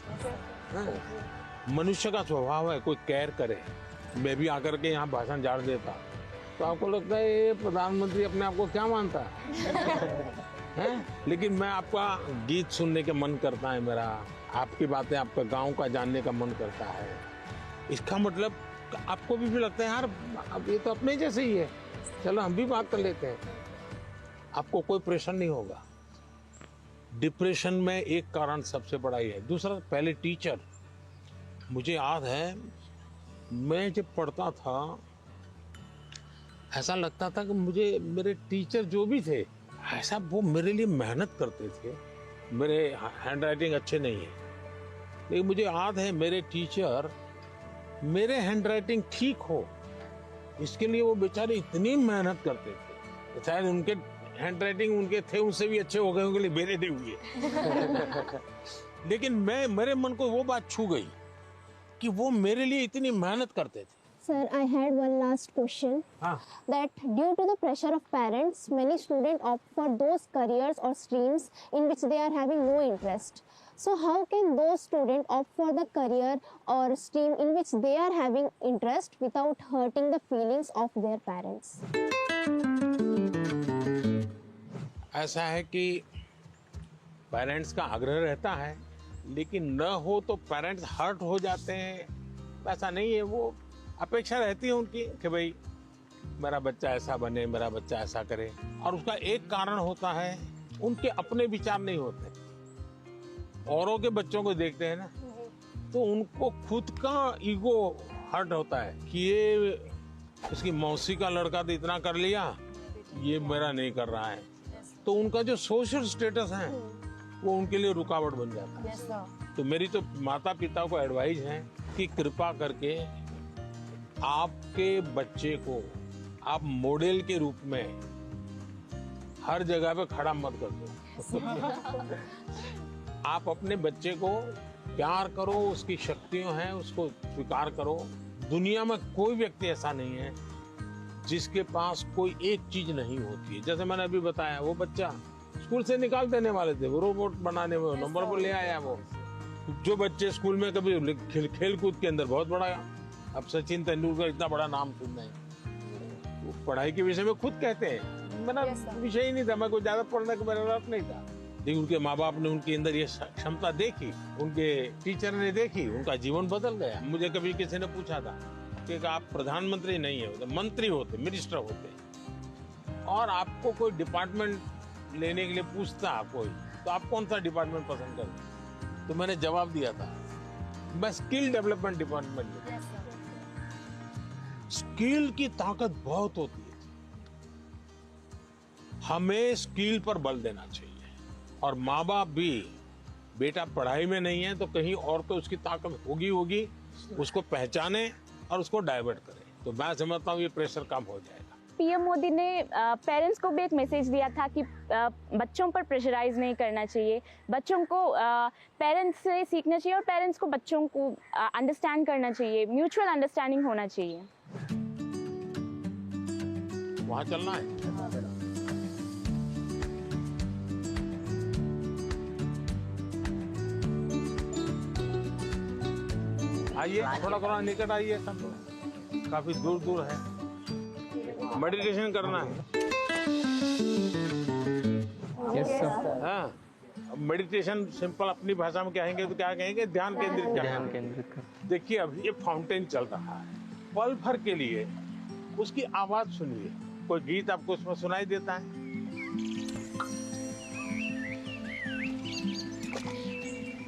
है। मनुष्य का स्वभाव है, कोई केयर करे। मैं भी आकर के यहाँ भाषण झाड़ देता तो आपको लगता है ये प्रधानमंत्री अपने आप को क्या मानता है? लेकिन मैं आपका गीत सुनने के मन करता है मेरा, आपकी बातें, आपका गांव का जानने का मन करता है। इसका मतलब आपको भी लगता है यार अब ये तो अपने जैसे ही है, चलो हम भी बात कर लेते हैं। आपको कोई प्रेशर नहीं होगा। डिप्रेशन में एक कारण सबसे बड़ा ही है। दूसरा, पहले टीचर, मुझे याद है मैं जब पढ़ता था ऐसा लगता था कि मुझे मेरे टीचर जो भी थे ऐसा वो मेरे लिए मेहनत करते थे। मेरे हैंड राइटिंग अच्छे नहीं है, लेकिन मुझे याद है मेरे टीचर मेरे हैंड राइटिंग ठीक हो इसके लिए वो बेचारे इतनी मेहनत करते थे। शायद उनके हैंड राइटिंग उनके थे उनसे भी अच्छे हो गए होंगे, मेरे नहीं हुए। लेकिन मेरे मन को वो बात छू गई कि वो मेरे लिए इतनी मेहनत करते थे। Sir, I had one last question. That due to the pressure of parents, many students opt for those careers or streams in which they are having no interest. So how can those students opt for the career or stream in which they are having interest without hurting the feelings of their parents? ऐसा है कि parents का आग्रह रहता है, लेकिन न हो तो पेरेंट्स हर्ट हो जाते हैं। ऐसा नहीं है, वो अपेक्षा रहती है उनकी कि भाई मेरा बच्चा ऐसा बने, मेरा बच्चा ऐसा करे। और उसका एक कारण होता है उनके अपने विचार नहीं होते। औरों के बच्चों को देखते हैं ना, तो उनको खुद का ईगो हर्ट होता है कि ये इसकी मौसी का लड़का तो इतना कर लिया, ये मेरा नहीं कर रहा है। तो उनका जो सोशल स्टेटस है वो उनके लिए रुकावट बन जाता है। तो मेरी तो माता पिता को एडवाइस है कि कृपा करके आपके बच्चे को आप मॉडल के रूप में हर जगह पे खड़ा मत कर दो। आप अपने बच्चे को प्यार करो, उसकी शक्तियां हैं उसको स्वीकार करो। दुनिया में कोई व्यक्ति ऐसा नहीं है जिसके पास कोई एक चीज नहीं होती है। जैसे मैंने अभी बताया, वो बच्चा स्कूल से निकाल देने वाले थे, वो रोबोट बनाने में नंबर पर ले आया। वो जो बच्चे स्कूल में कभी खेल कूद के अंदर बहुत बड़ा, अब सचिन तेंदुलकर इतना बड़ा नाम सुन रहे हैं, वो पढ़ाई के विषय में खुद कहते हैं मेरा विषय ही नहीं था, मैं कोई ज्यादा पढ़ने का मेरा रस नहीं था। लेकिन उनके माँ बाप ने उनके अंदर ये क्षमता देखी, उनके टीचर ने देखी, उनका जीवन बदल गया। मुझे कभी किसी ने पूछा था कि आप प्रधानमंत्री नहीं है, मंत्री होते, मिनिस्टर होते, और आपको कोई डिपार्टमेंट लेने के लिए पूछता कोई, तो आप कौन सा डिपार्टमेंट पसंद करते? तो मैंने जवाब दिया था मैं स्किल डेवलपमेंट डिपार्टमेंट। स्किल की ताकत बहुत होती है, हमें स्किल पर बल देना चाहिए। और माँ बाप भी, बेटा पढ़ाई में नहीं है तो कहीं और तो उसकी ताकत होगी, उसको पहचाने और उसको डाइवर्ट करें, तो मैं समझता हूँ ये प्रेशर कम हो जाएगा। पीएम मोदी ने पेरेंट्स को भी एक मैसेज दिया था कि बच्चों पर प्रेशराइज नहीं करना चाहिए, बच्चों को पेरेंट्स से सीखना चाहिए और पेरेंट्स को बच्चों को अंडरस्टैंड करना चाहिए, म्यूचुअल अंडरस्टैंडिंग होना चाहिए। वहाँ चलना है। आइए थोड़ा निकट आइए, सब लोग काफी दूर दूर है। मेडिटेशन करना है। Yes sir. हाँ, मेडिटेशन सिंपल अपनी भाषा में कहेंगे तो क्या कहेंगे? ध्यान केंद्रित करना। ध्यान केंद्रित कर। देखिए अभी ये फाउंटेन चल रहा है, पल भर के लिए उसकी आवाज सुनिए। कोई गीत आपको उसमें सुनाई देता है?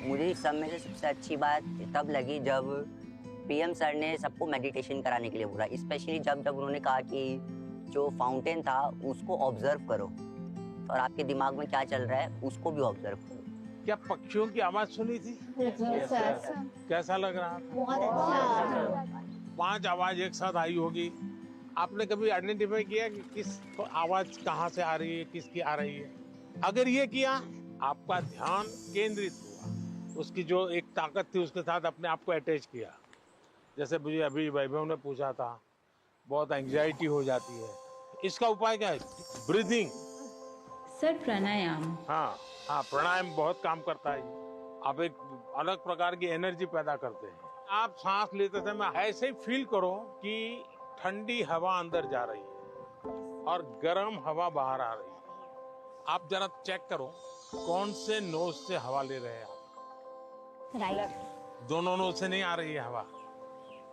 मुझे सब में से सबसे अच्छी बात तब लगी जब पीएम सर ने सबको मेडिटेशन कराने के लिए बोला, स्पेशली जब उन्होंने कहा कि जो फाउंटेन था उसको ऑब्जर्व करो और आपके दिमाग में क्या चल रहा है उसको भी ऑब्जर्व करो। क्या पक्षियों की आवाज सुनी थी? कैसा लग रहा था? बहुत अच्छा। 5 आवाज एक साथ आई होगी। आपने कभी आइडेंटिफाई किया कि किस आवाज कहाँ से आ रही है, किसकी आ रही है? अगर ये किया, आपका ध्यान केंद्रित हुआ, उसकी जो एक ताकत थी उसके साथ अपने आप को अटैच किया। जैसे मुझे अभी वैभव ने पूछा था, बहुत एंजाइटी हो जाती है, इसका उपाय क्या है? ब्रीदिंग। सर प्राणायाम। हाँ, प्राणायाम बहुत काम करता है। आप एक अलग प्रकार की एनर्जी पैदा करते हैं। आप सांस लेते समय ऐसे ही फील करो कि ठंडी हवा अंदर जा रही है और गर्म हवा बाहर आ रही है। आप जरा चेक करो कौन से नोज से हवा ले रहे हैं आप? राइट। दोनों नोज से नहीं आ रही है हवा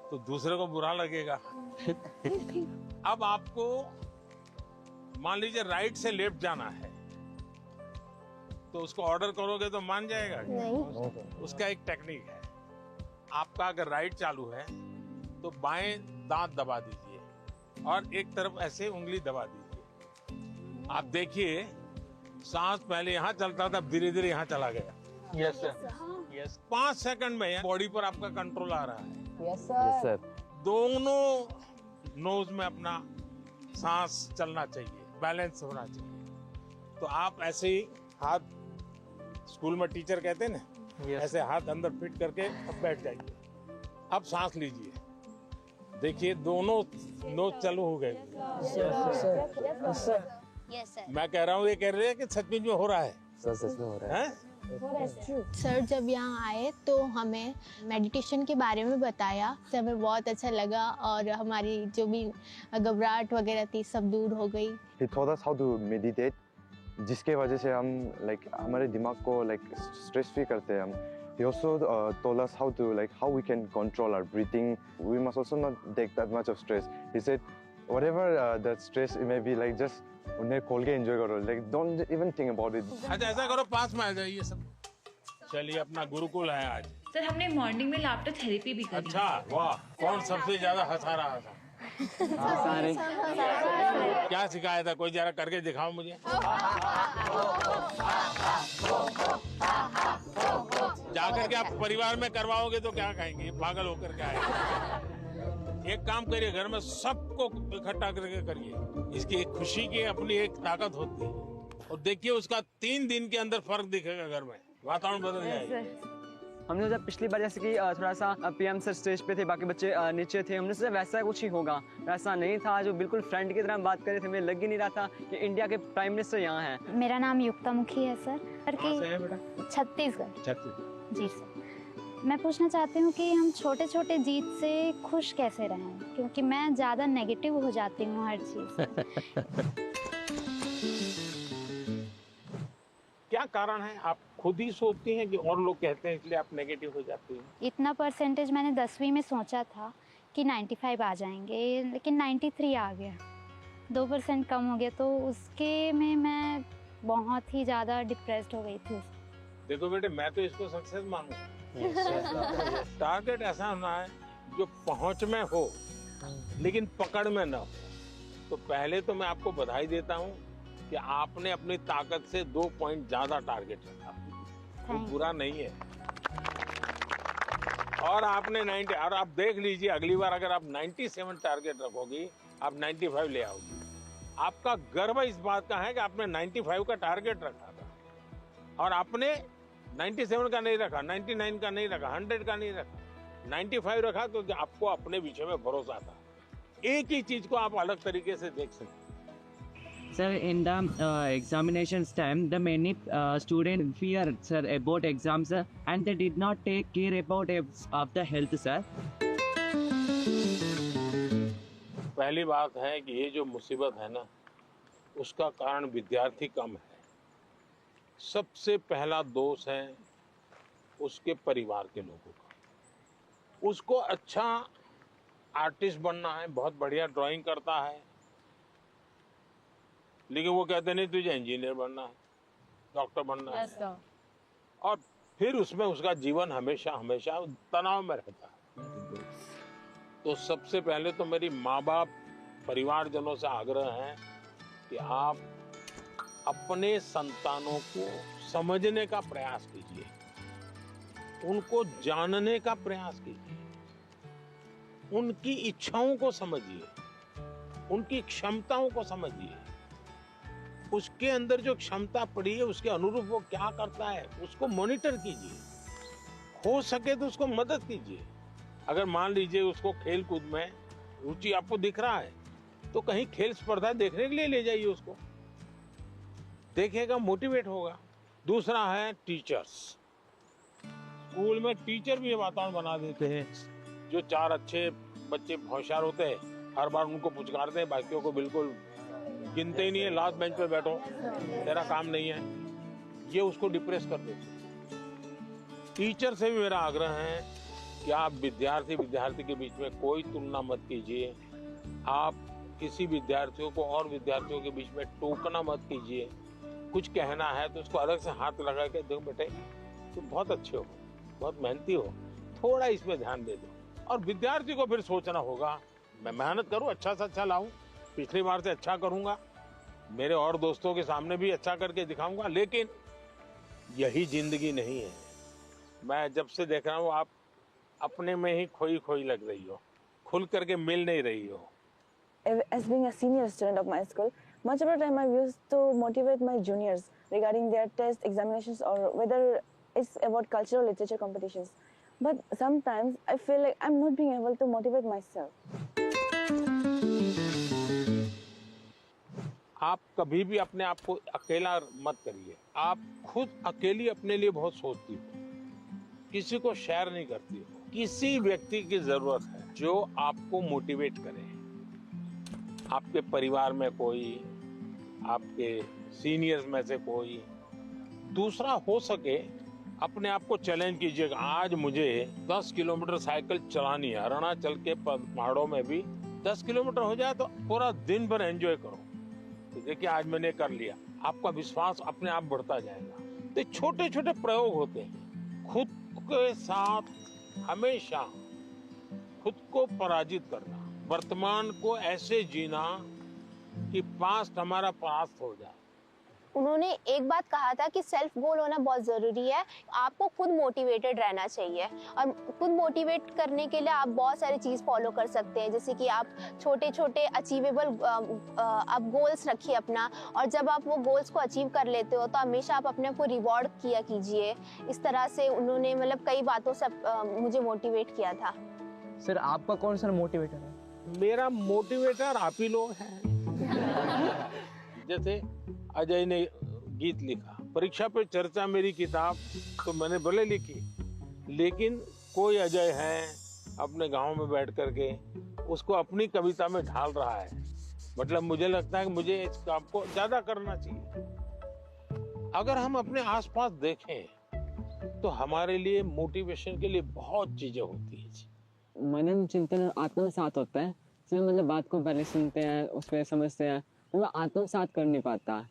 तो दूसरे को बुरा लगेगा। अब आपको मान लीजिए राइट से लेफ्ट जाना है तो उसको ऑर्डर करोगे तो मान जाएगा? नहीं। उसका एक टेक्निक है। आपका अगर राइट चालू है तो बाएं दांत दबा दीजिए और एक तरफ ऐसे उंगली दबा दीजिए। आप देखिए सांस पहले यहाँ चलता था, धीरे धीरे यहाँ चला गया। Yes sir. यस 5 सेकंड में बॉडी पर आपका कंट्रोल आ रहा है। Yes sir. दोनों नोज में अपना सांस चलना चाहिए, बैलेंस होना चाहिए। तो आप ऐसे ही हाथ, स्कूल में टीचर कहते हैं ना, ऐसे हाथ अंदर फिट करके अब बैठ जाइए। अब सांस लीजिए, देखिए दोनों नोज चालू हो गए। मैं कह रहा हूँ, ये कह रहे हैं कि सचमुच में हो रहा है। सच में हो रहा है। सर जब यहाँ आए तो हमें मेडिटेशन के बारे में बताया, तो हमें बहुत अच्छा लगा और हमारी जो भी घबराहट वगैरह थी सब दूर हो गई। He taught us how to meditate, जिसके वजह से हम हमारे दिमाग को स्ट्रेस फ्री करते हैं हम। He also told us how we can control our breathing. We must also not take that much of stress. He said, whatever that stress it may be, just उन्हें खोल के enjoy करो, don't even think about it. अच्छा ऐसा करो, पास में आ जाइए सब। चलिए, अपना गुरुकुल है आज। सर हमने मॉर्निंग में लाफ्टर थेरेपी भी करी। अच्छा, वाह, कौन सबसे ज्यादा हंसा रहा था? क्या सिखाया था? कोई जरा करके दिखाओ मुझे। जाकर के आप परिवार में करवाओगे तो क्या कहेंगे, पागल होकर के आए। एक काम करिए, घर में सबको इकट्ठा करके करिए। इसकी एक खुशी की अपनी एक ताकत होती है, और देखिए उसका 3 दिन के अंदर फर्क दिखेगा घर में, वातावरण बदल जाएगा। हमने जब पिछली बार जैसे कि थोड़ा सा पीएम सर स्टेज पे थे, बाकी बच्चे नीचे थे, हमने सोचा वैसा कुछ ही होगा, वैसा नहीं था। जो बिल्कुल फ्रेंड की तरह बात कर रहे थे, हमें लग ही नहीं रहा था कि इंडिया के प्राइम मिनिस्टर यहाँ हैं। मेरा नाम युक्ता मुखी है सर। कहाँ से है बेटा? छत्तीसगढ़। जी सर। मैं पूछना चाहती हूँ कि हम छोटे छोटे जीत से खुश कैसे रहें, क्योंकि मैं ज़्यादा नेगेटिव हो जाती हूँ हर चीज़। क्या कारण है? आप खुद ही सोचती हैं कि और लोग कहते हैं इसलिए आप नेगेटिव हो जाती हैं? इतना परसेंटेज मैंने 10वीं में सोचा था कि 95 आ जाएंगे, लेकिन 93 आ गया। 2% कम हो गया, तो उसके में मैं बहुत ही ज़्यादा डिप्रेस्ड हो गई थी। देखो बेटे, मैं तो इसको सक्सेस मानूंगा। टारगेट ऐसा होना है जो पहुंच में हो लेकिन पकड़ में ना हो। तो पहले तो मैं आपको बधाई देता हूं कि आपने अपनी ताकत से 2 पॉइंट ज्यादा टारगेट रखा, वो बुरा नहीं है। और आपने 90, और आप देख लीजिए अगली बार अगर आप 97 टारगेट रखोगी, आप 95 ले आओगी। आपका गर्व इस बात का है कि आपने 95 का टारगेट रखा था और आपने 97 का नहीं रखा, 99 का नहीं रखा, 100 का नहीं रखा, 95 रखा। तो आपको अपने विषय में भरोसा था। एक ही चीज को आप अलग तरीके से देख सकते। Sir, in the examinations time, the many students fear, sir, about exams, sir, and they did not take care about of the health, sir. पहली बात है कि ये जो मुसीबत है ना, उसका कारण विद्यार्थी कम है। सबसे पहला दोष है उसके परिवार के लोगों का। उसको अच्छा आर्टिस्ट बनना है, बहुत बढ़िया ड्राइंग करता है, लेकिन वो कहते नहीं तुझे इंजीनियर बनना है, डॉक्टर बनना है, और फिर उसमें उसका जीवन हमेशा हमेशा तनाव में रहता है। तो सबसे पहले तो मेरी माँ बाप परिवारजनों से आग्रह है कि आप अपने संतानों को समझने का प्रयास कीजिए, उनको जानने का प्रयास कीजिए, उनकी इच्छाओं को समझिए, उनकी क्षमताओं को समझिए, उसके अंदर जो क्षमता पड़ी है उसके अनुरूप वो क्या करता है उसको मॉनिटर कीजिए, हो सके तो उसको मदद कीजिए। अगर मान लीजिए उसको खेल कूद में रुचि आपको दिख रहा है तो कहीं खेल स्पर्धा देखने के लिए ले जाइए, उसको देखेगा, मोटिवेट होगा। दूसरा है टीचर्स। स्कूल में टीचर भी ये वातावरण बना देते हैं, जो 4 अच्छे बच्चे होशियार होते हैं हर बार उनको पुचकारते हैं, बाकियों को बिल्कुल गिनते ही नहीं है, लास्ट बेंच पे बैठो, तेरा काम नहीं है, ये उसको डिप्रेस कर देते। टीचर से भी मेरा आग्रह है कि आप विद्यार्थी के बीच में कोई तुलना मत कीजिए। आप किसी विद्यार्थियों को और विद्यार्थियों के बीच में टोकना मत कीजिए। कुछ कहना है तो उसको अलग से हाथ लगा के, देखो बेटे तुम बहुत अच्छे हो, बहुत मेहनती हो, थोड़ा इसमें ध्यान दे दो। और विद्यार्थी को फिर सोचना होगा, मैं मेहनत करूं, अच्छा से अच्छा लाऊं, पिछली बार से अच्छा करूंगा, मेरे और दोस्तों के सामने भी अच्छा करके दिखाऊंगा, लेकिन यही जिंदगी नहीं है। मैं जब से देख रहा हूँ आप अपने में ही खोई खोई लग रही हो, खुल करके मिल नहीं रही हो। As being a senior student of my school, much of the time I used to motivate my juniors regarding their test examinations or whether it's about cultural literature competitions. But sometimes I feel like I'm not being able to motivate myself. आप कभी भी अपने आप को अकेला मत करिए। आप खुद अकेली अपने लिए बहुत सोचती हो, किसी को शेयर नहीं करती हो। किसी व्यक्ति की जरूरत है जो आपको मोटिवेट करे। आपके परिवार में कोई, आपके सीनियर्स में से कोई, दूसरा हो सके अपने आप को चैलेंज कीजिएगा। आज मुझे 10 किलोमीटर साइकिल चलानी है, अरुणाचल के पहाड़ों में भी 10 किलोमीटर हो जाए तो पूरा दिन भर एंजॉय करो। तो देखिए आज मैंने कर लिया, आपका विश्वास अपने आप बढ़ता जाएगा। तो छोटे छोटे प्रयोग होते हैं। खुद के साथ हमेशा खुद को पराजित करना, वर्तमान को ऐसे जीना कि पास्ट हमारा पास्ट हो जाए। उन्होंने एक बात कहा था कि सेल्फ गोल होना बहुत ज़रूरी है। आपको खुद मोटिवेटेड रहना चाहिए और खुद मोटिवेट करने के लिए आप बहुत सारी चीज़ फॉलो कर सकते हैं, जैसे कि आप छोटे छोटे अचीवेबल आप गोल्स रखिए अपना, और जब आप वो गोल्स को अचीव कर लेते हो तो हमेशा आप अपने को रिवॉर्ड किया कीजिए। इस तरह से उन्होंने मतलब कई बातों से मुझे मोटिवेट किया था। सर आपका कौन सा मोटिवेटर है? मेरा मोटिवेटर आप ही लोग हैं। जैसे अजय ने गीत लिखा, परीक्षा पे चर्चा मेरी किताब तो मैंने भले लिखी, लेकिन कोई अजय है अपने गांव में बैठ करके उसको अपनी कविता में ढाल रहा है। मतलब मुझे लगता है कि मुझे इस काम को ज्यादा करना चाहिए। अगर हम अपने आसपास देखें तो हमारे लिए मोटिवेशन के लिए बहुत चीजें होती है। मनन चिंतन आत्मसात होता है, इसमें मतलब बात को पहले सुनते हैं, उस पर समझते हैं, वो आत्मसात कर नहीं पाता।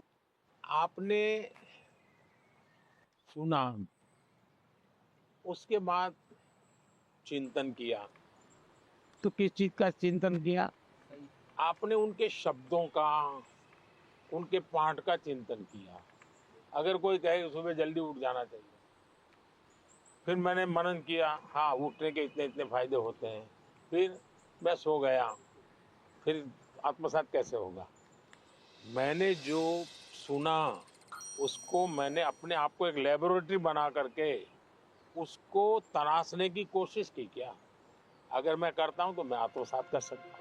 आपने सुना, उसके बाद चिंतन किया, तो किस चीज का चिंतन किया? आपने उनके शब्दों का, उनके पाठ का चिंतन किया। अगर कोई कहे सुबह जल्दी उठ जाना चाहिए, फिर मैंने मनन किया, हाँ उठने के इतने इतने फायदे होते हैं, फिर मैं सो गया, फिर आत्मसात कैसे होगा? मैंने जो सुना उसको मैंने अपने आप को एक लेबोरेटरी बना करके उसको तराशने की कोशिश की। क्या अगर मैं करता हूं तो मैं आत्मसात कर सकता हूं।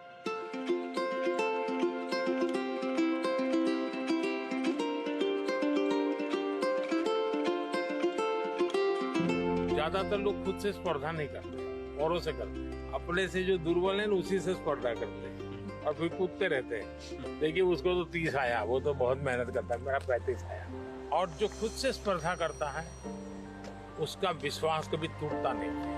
ज्यादातर लोग खुद से स्पर्धा नहीं करते, औरों से करते। अपने से जो दुर्बल है उसी से स्पर्धा करते हैं और फिर कूदते रहते हैं। देखिए उसको तो 30 आया, वो तो बहुत मेहनत करता है, मेरा 35 आया। और जो खुद से स्पर्धा करता है उसका विश्वास कभी टूटता नहीं है।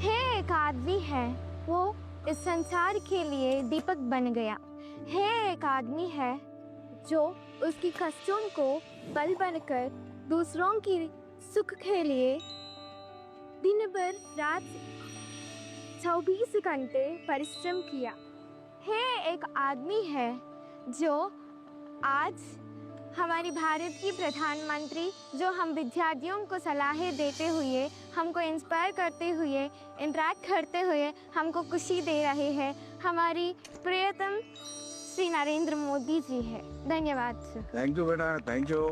है एक आदमी है, वो इस संसार के लिए दीपक बन गया। है एक आदमी है जो उसकी कष्टों को बल बनकर दूसरों की सुख के लिए दिन भर रात 24 घंटे परिश्रम किया। है एक आदमी है जो आज हमारी भारत की प्रधानमंत्री, जो हम विद्यार्थियों को सलाहें देते हुए, हमको इंस्पायर करते हुए, इंटरेक्ट करते हुए हमको खुशी दे रहे हैं, हमारी प्रियतम श्री नरेंद्र मोदी जी है। धन्यवाद सर। थैंक यू बेटा, थैंक यू।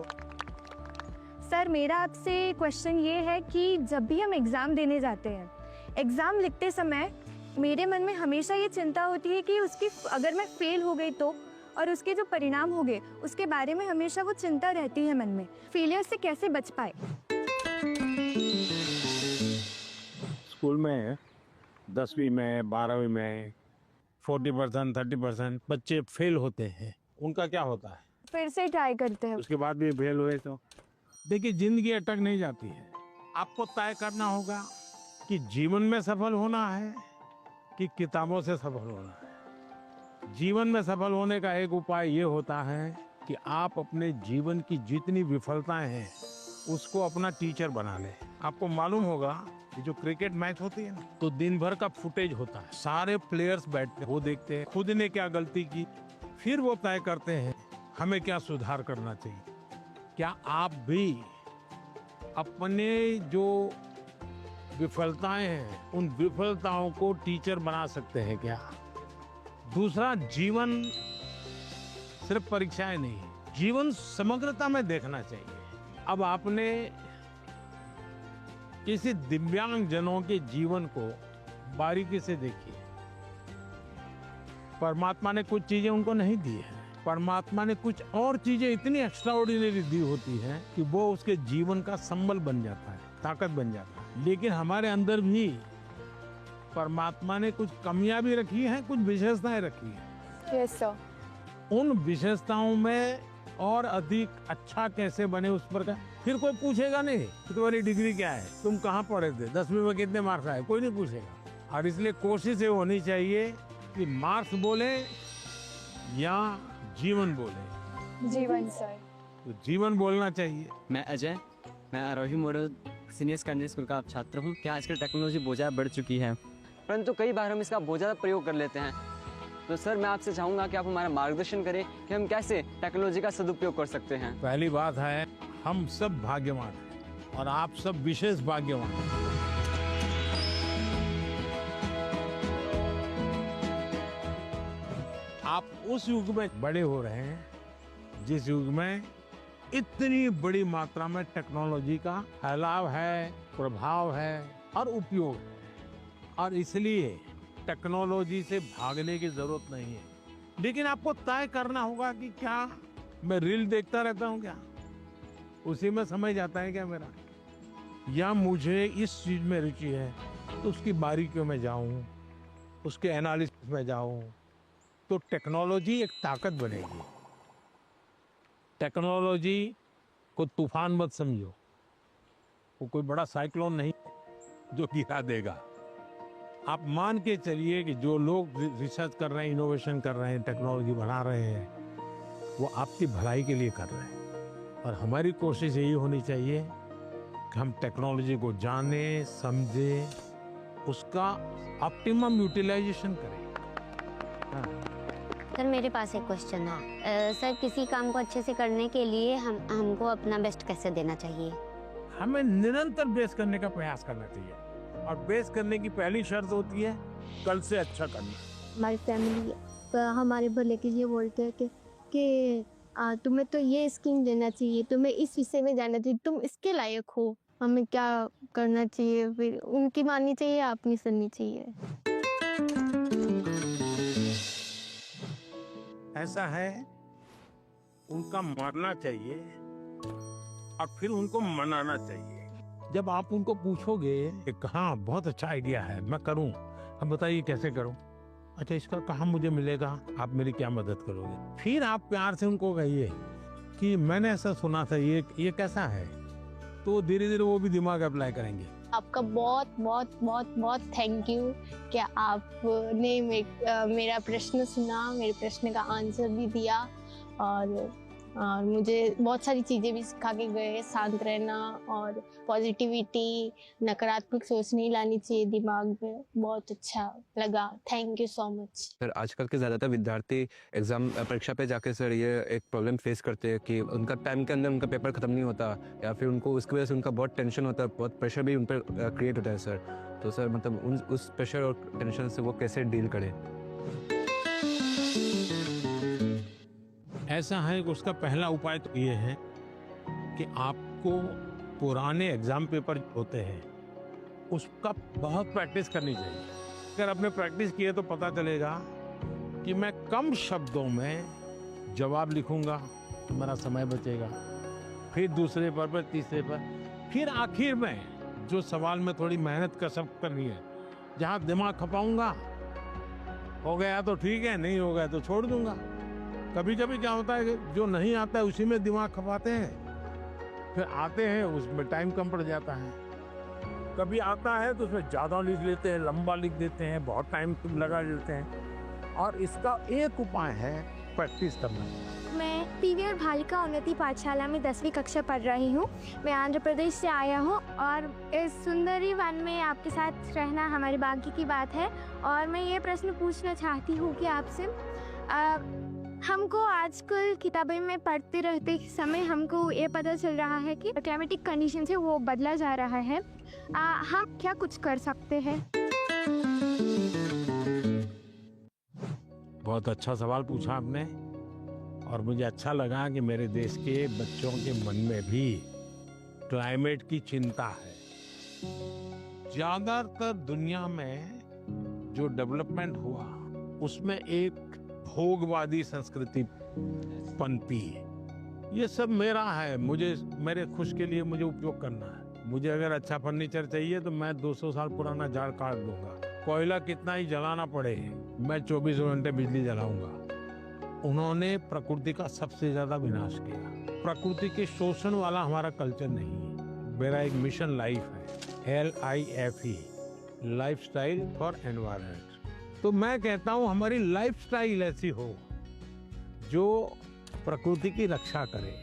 सर मेरा आपसे क्वेश्चन ये है कि जब भी हम एग्ज़ाम देने जाते हैं, एग्ज़ाम लिखते समय मेरे मन में हमेशा ये चिंता होती है कि उसकी अगर मैं फेल हो गई तो, और उसके जो परिणाम हो गए उसके बारे में हमेशा वो चिंता रहती है मन में। फेलियर से कैसे बच पाए? स्कूल में 10वीं में 12वीं में 40% 30% बच्चे फेल होते हैं। उनका क्या होता है? फिर से ट्राई करते हैं। उसके बाद भी फेल हुए तो देखिए जिंदगी अटक नहीं जाती है। आपको तय करना होगा कि जीवन में सफल होना है कि किताबों से सफल होना है। जीवन में सफल होने का एक उपाय ये होता है कि आप अपने जीवन की जितनी विफलताएं हैं उसको अपना टीचर बना लें। आपको मालूम होगा ये जो क्रिकेट मैच होती है ना, तो दिन भर का फुटेज होता है, सारे प्लेयर्स बैठते हैं, वो देखते हैं खुद ने क्या गलती की, फिर वो तय करते हैं हमें क्या सुधार करना चाहिए। क्या आप भी अपने जो विफलताएं हैं उन विफलताओं को टीचर बना सकते हैं क्या? दूसरा, जीवन सिर्फ परीक्षाएं नहीं है, जीवन समग्रता में देखना चाहिए। अब आपने किसी दिव्यांग जनों के जीवन को बारीकी से देखिए। परमात्मा ने कुछ चीजें उनको नहीं दी है, परमात्मा ने कुछ और चीजें इतनी एक्स्ट्राऑर्डिनरी दी होती हैं कि वो उसके जीवन का संबल बन जाता है, ताकत बन जाता है। लेकिन हमारे अंदर भी परमात्मा ने कुछ कमियां भी रखी हैं, कुछ विशेषताएं रखी हैं। Yes sir. उन विशेषताओं में और अधिक अच्छा कैसे बने उस पर का फिर कोई पूछेगा नहीं कि तुम्हारी डिग्री क्या है, तुम कहाँ पढ़े थे, 10वीं में कितने मार्क्स आए, कोई नहीं पूछेगा। और इसलिए कोशिश ये होनी चाहिए कि मार्क्स बोले या जीवन बोले। जीवन सर। तो जीवन बोलना चाहिए। मैं अजय, मैं आरोही मॉडल सीनियर सेकेंडरी स्कूल का छात्र हूँ। क्या आजकल टेक्नोलॉजी बहुत ज़्यादा बढ़ चुकी है, परंतु कई बार हम इसका बहुत ज़्यादा प्रयोग कर लेते हैं। तो सर मैं आपसे चाहूँगा कि आप हमारा मार्गदर्शन करें कि हम कैसे टेक्नोलॉजी का सदुपयोग कर सकते हैं। पहली बात है, हम सब भाग्यवान हैं और आप सब विशेष भाग्यवान हैं। आप उस युग में बड़े हो रहे हैं जिस युग में इतनी बड़ी मात्रा में टेक्नोलॉजी का फैलाव है, प्रभाव है और उपयोग है। और इसलिए टेक्नोलॉजी से भागने की जरूरत नहीं है, लेकिन आपको तय करना होगा कि क्या मैं रील देखता रहता हूँ, क्या उसी में समय जाता है क्या मेरा, या मुझे इस चीज में रुचि है तो उसकी बारीकियों में जाऊं, उसके एनालिसिस में जाऊं, तो टेक्नोलॉजी एक ताकत बनेगी। टेक्नोलॉजी को तूफान मत समझो, वो कोई बड़ा साइक्लोन नहीं जो गिरा देगा। आप मान के चलिए कि जो लोग रिसर्च कर रहे हैं, इनोवेशन कर रहे हैं, टेक्नोलॉजी बना रहे हैं, वो आपकी भलाई के लिए कर रहे हैं। और हमारी कोशिश यही होनी चाहिए कि हम टेक्नोलॉजी को जाने, समझे, उसका ऑप्टिमम यूटिलाइजेशन करें। सर मेरे पास एक क्वेश्चन है। सर किसी काम को अच्छे से करने के लिए हमको अपना बेस्ट कैसे देना चाहिए? हमें निरंतर बेस्ट करने का प्रयास करना चाहिए, और बेस्ट करने की पहली शर्त होती है कल से अच्छा करना। हमारी फैमिली हमारे भले के लिए बोलते हैं कि तुम्हें तो ये स्कीम देना चाहिए, तुम्हें इस विषय में जाना चाहिए, तुम इसके लायक हो, हमें क्या करना चाहिए? फिर उनकी माननी चाहिए या अपनी सुननी चाहिए? ऐसा है, उनका मानना चाहिए और फिर उनको मनाना चाहिए। जब आप उनको पूछोगे कि हाँ बहुत अच्छा आइडिया है, मैं करूं, अब बताइए कैसे करूं, अच्छा इसका कहाँ मुझे मिलेगा, आप मेरी क्या मदद करोगे? फिर आप प्यार से उनको कहिए कि मैंने ऐसा सुना था, ये कैसा है, तो धीरे धीरे वो भी दिमाग अप्लाई करेंगे। आपका बहुत बहुत बहुत बहुत थैंक यू कि आपने मेरा प्रश्न सुना, मेरे प्रश्न का आंसर भी दिया, और मुझे बहुत सारी चीज़ें भी सिखा के गए। शांत रहना और पॉजिटिविटी, नकारात्मक सोच नहीं लानी चाहिए दिमाग में। बहुत अच्छा लगा, thank you so much. Sir आजकल के ज़्यादातर विद्यार्थी एग्ज़ाम परीक्षा पे जाके सर ये एक प्रॉब्लम फेस करते हैं कि उनका टाइम के अंदर उनका पेपर ख़त्म नहीं होता, या फिर उनको उसकी वजह से उनका बहुत टेंशन होता है, बहुत प्रेशर भी उन पर क्रिएट होता है सर। तो सर मतलब उस प्रेशर और टेंशन से वो कैसे डील करें? ऐसा है कि उसका पहला उपाय तो ये है कि आपको पुराने एग्जाम पेपर होते हैं उसका बहुत प्रैक्टिस करनी चाहिए। अगर आपने प्रैक्टिस की है तो पता चलेगा कि मैं कम शब्दों में जवाब लिखूंगा तो मेरा समय बचेगा, फिर दूसरे पर तीसरे पर, फिर आखिर में जो सवाल में थोड़ी मेहनत कसरत करनी है, जहाँ दिमाग खपाऊंगा, हो गया तो ठीक है, नहीं हो गया तो छोड़ दूंगा। कभी कभी क्या होता है कि जो नहीं आता है उसी में दिमाग खपाते हैं, फिर आते हैं उसमें टाइम कम पड़ जाता है। कभी आता है तो उसमें ज़्यादा लिख लेते हैं, लंबा लिख देते हैं, बहुत टाइम लगा देते हैं। और इसका एक उपाय है प्रैक्टिस करना। मैं पीवीआर बालिका उन्नति पाठशाला में 10वीं कक्षा पढ़ रही हूँ। मैं आंध्र प्रदेश से आया हूँ और इस सुंदरी वन में आपके साथ रहना हमारे भाग्य की बात है। और मैं ये प्रश्न पूछना चाहती हूँ कि आपसे हमको आजकल किताबें में पढ़ते रहते समय हमको ये पता चल रहा है कि क्लाइमेटिक कंडीशन है वो बदला जा रहा है। हम क्या कुछ कर सकते हैं? बहुत अच्छा सवाल पूछा आपने और मुझे अच्छा लगा कि मेरे देश के बच्चों के मन में भी क्लाइमेट की चिंता है। ज्यादातर दुनिया में जो डेवलपमेंट हुआ उसमें एक भोगवादी संस्कृति पनपी है। ये सब मेरा है, मुझे मेरे खुश के लिए मुझे उपयोग करना है। मुझे अगर अच्छा फर्नीचर चाहिए तो मैं 200 साल पुराना झाड़ काट दूंगा। कोयला कितना ही जलाना पड़े मैं 24 घंटे बिजली जलाऊंगा। उन्होंने प्रकृति का सबसे ज्यादा विनाश किया। प्रकृति के शोषण वाला हमारा कल्चर नहीं है। मेरा एक मिशन लाइफ है, LIFE, लाइफस्टाइल फॉर एनवायरनमेंट। तो मैं कहता हूं हमारी लाइफस्टाइल ऐसी हो जो प्रकृति की रक्षा करे,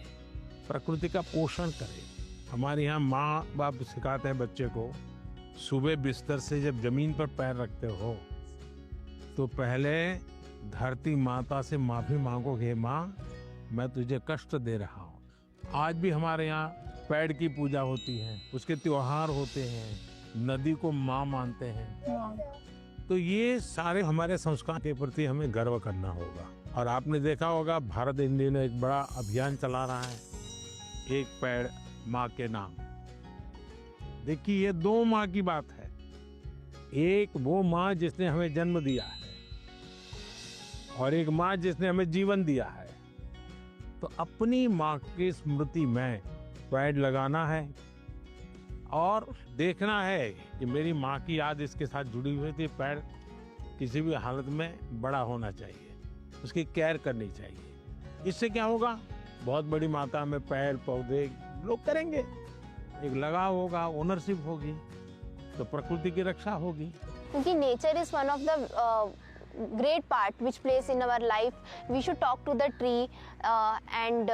प्रकृति का पोषण करे। हमारे यहाँ माँ बाप सिखाते हैं बच्चे को, सुबह बिस्तर से जब जमीन पर पैर रखते हो तो पहले धरती माता से माफी मांगो, हे माँ मैं तुझे कष्ट दे रहा हूँ। आज भी हमारे यहाँ पेड़ की पूजा होती है, उसके त्योहार होते हैं, नदी को माँ मानते हैं। तो ये सारे हमारे संस्कार के प्रति हमें गर्व करना होगा। और आपने देखा होगा भारत इन दिनों एक बड़ा अभियान चला रहा है, एक पेड़ माँ के नाम। देखिए ये दो माँ की बात है। एक वो माँ जिसने हमें जन्म दिया है और एक माँ जिसने हमें जीवन दिया है। तो अपनी माँ की स्मृति में पेड़ लगाना है और देखना है कि मेरी माँ की याद इसके साथ जुड़ी हुई थी। पेड़ किसी भी हालत में बड़ा होना चाहिए, उसकी केयर करनी चाहिए। इससे क्या होगा, बहुत बड़ी मात्रा में पेड़ पौधे लोग करेंगे, एक लगाव होगा, ओनरशिप होगी, तो प्रकृति की रक्षा होगी। क्योंकि nature is one of the great part which plays in our life. We should talk to the tree and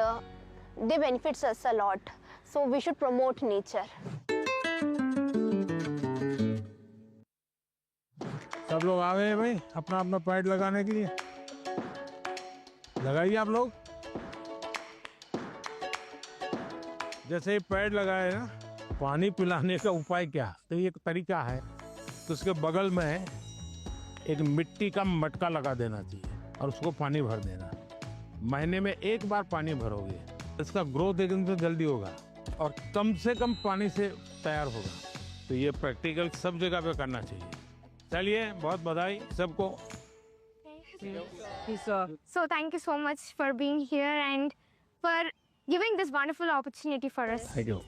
they benefits us a lot. So we should promote nature. सब लोग आ गए भाई अपना अपना पेड़ लगाने के लिए। लगाइए आप लोग। जैसे पेड़ लगाए ना, पानी पिलाने का उपाय क्या? तो ये एक तरीका है, तो उसके बगल में एक मिट्टी का मटका लगा देना चाहिए और उसको पानी भर देना। महीने में एक बार पानी भरोगे, इसका ग्रोथ एकदम से जल्दी होगा और कम से कम पानी से तैयार होगा। तो ये प्रैक्टिकल सब जगह पे करना चाहिए। चलिए, बहुत बधाई सबको। So thank you so much for being here and for giving this wonderful opportunity for us. Thank you.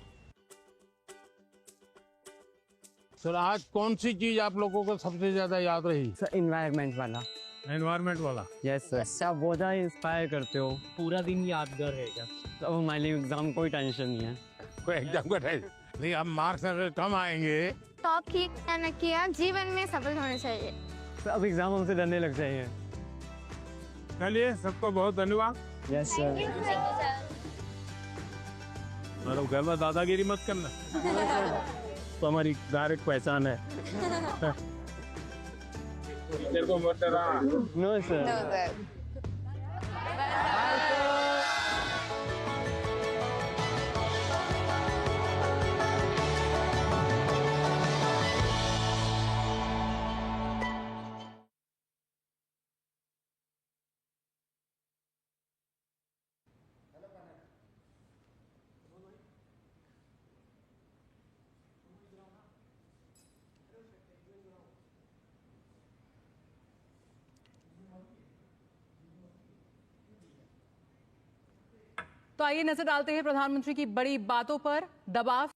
Sir आज कौन सी चीज आप लोगों को सबसे ज्यादा याद रही? सर एनवायरनमेंट वाला। एनवायरनमेंट वाला? Yes sir. आप बहुत ज़्यादा इंस्पायर करते हो, पूरा दिन यादगार रहेगा। तो अब हमारे लिए एग्जाम कोई टेंशन नहीं है। कोई एग्जाम का टेंशन नहीं। अब मार्क्स अगर कम आएंगे तो आप ठीक न किया, जीवन में सफल होना चाहिए। सर अब एग्जाम हमसे डरने लग जाएंगे। चलिए, सबको बहुत धन्यवाद। Yes sir. मतलब घर में दादागिरी मत करना। तो हमारी डायरेक्ट पहचान है। तेरे को मत डरा। No sir. तो आइए नजर डालते हैं प्रधानमंत्री की बड़ी बातों पर। दबाव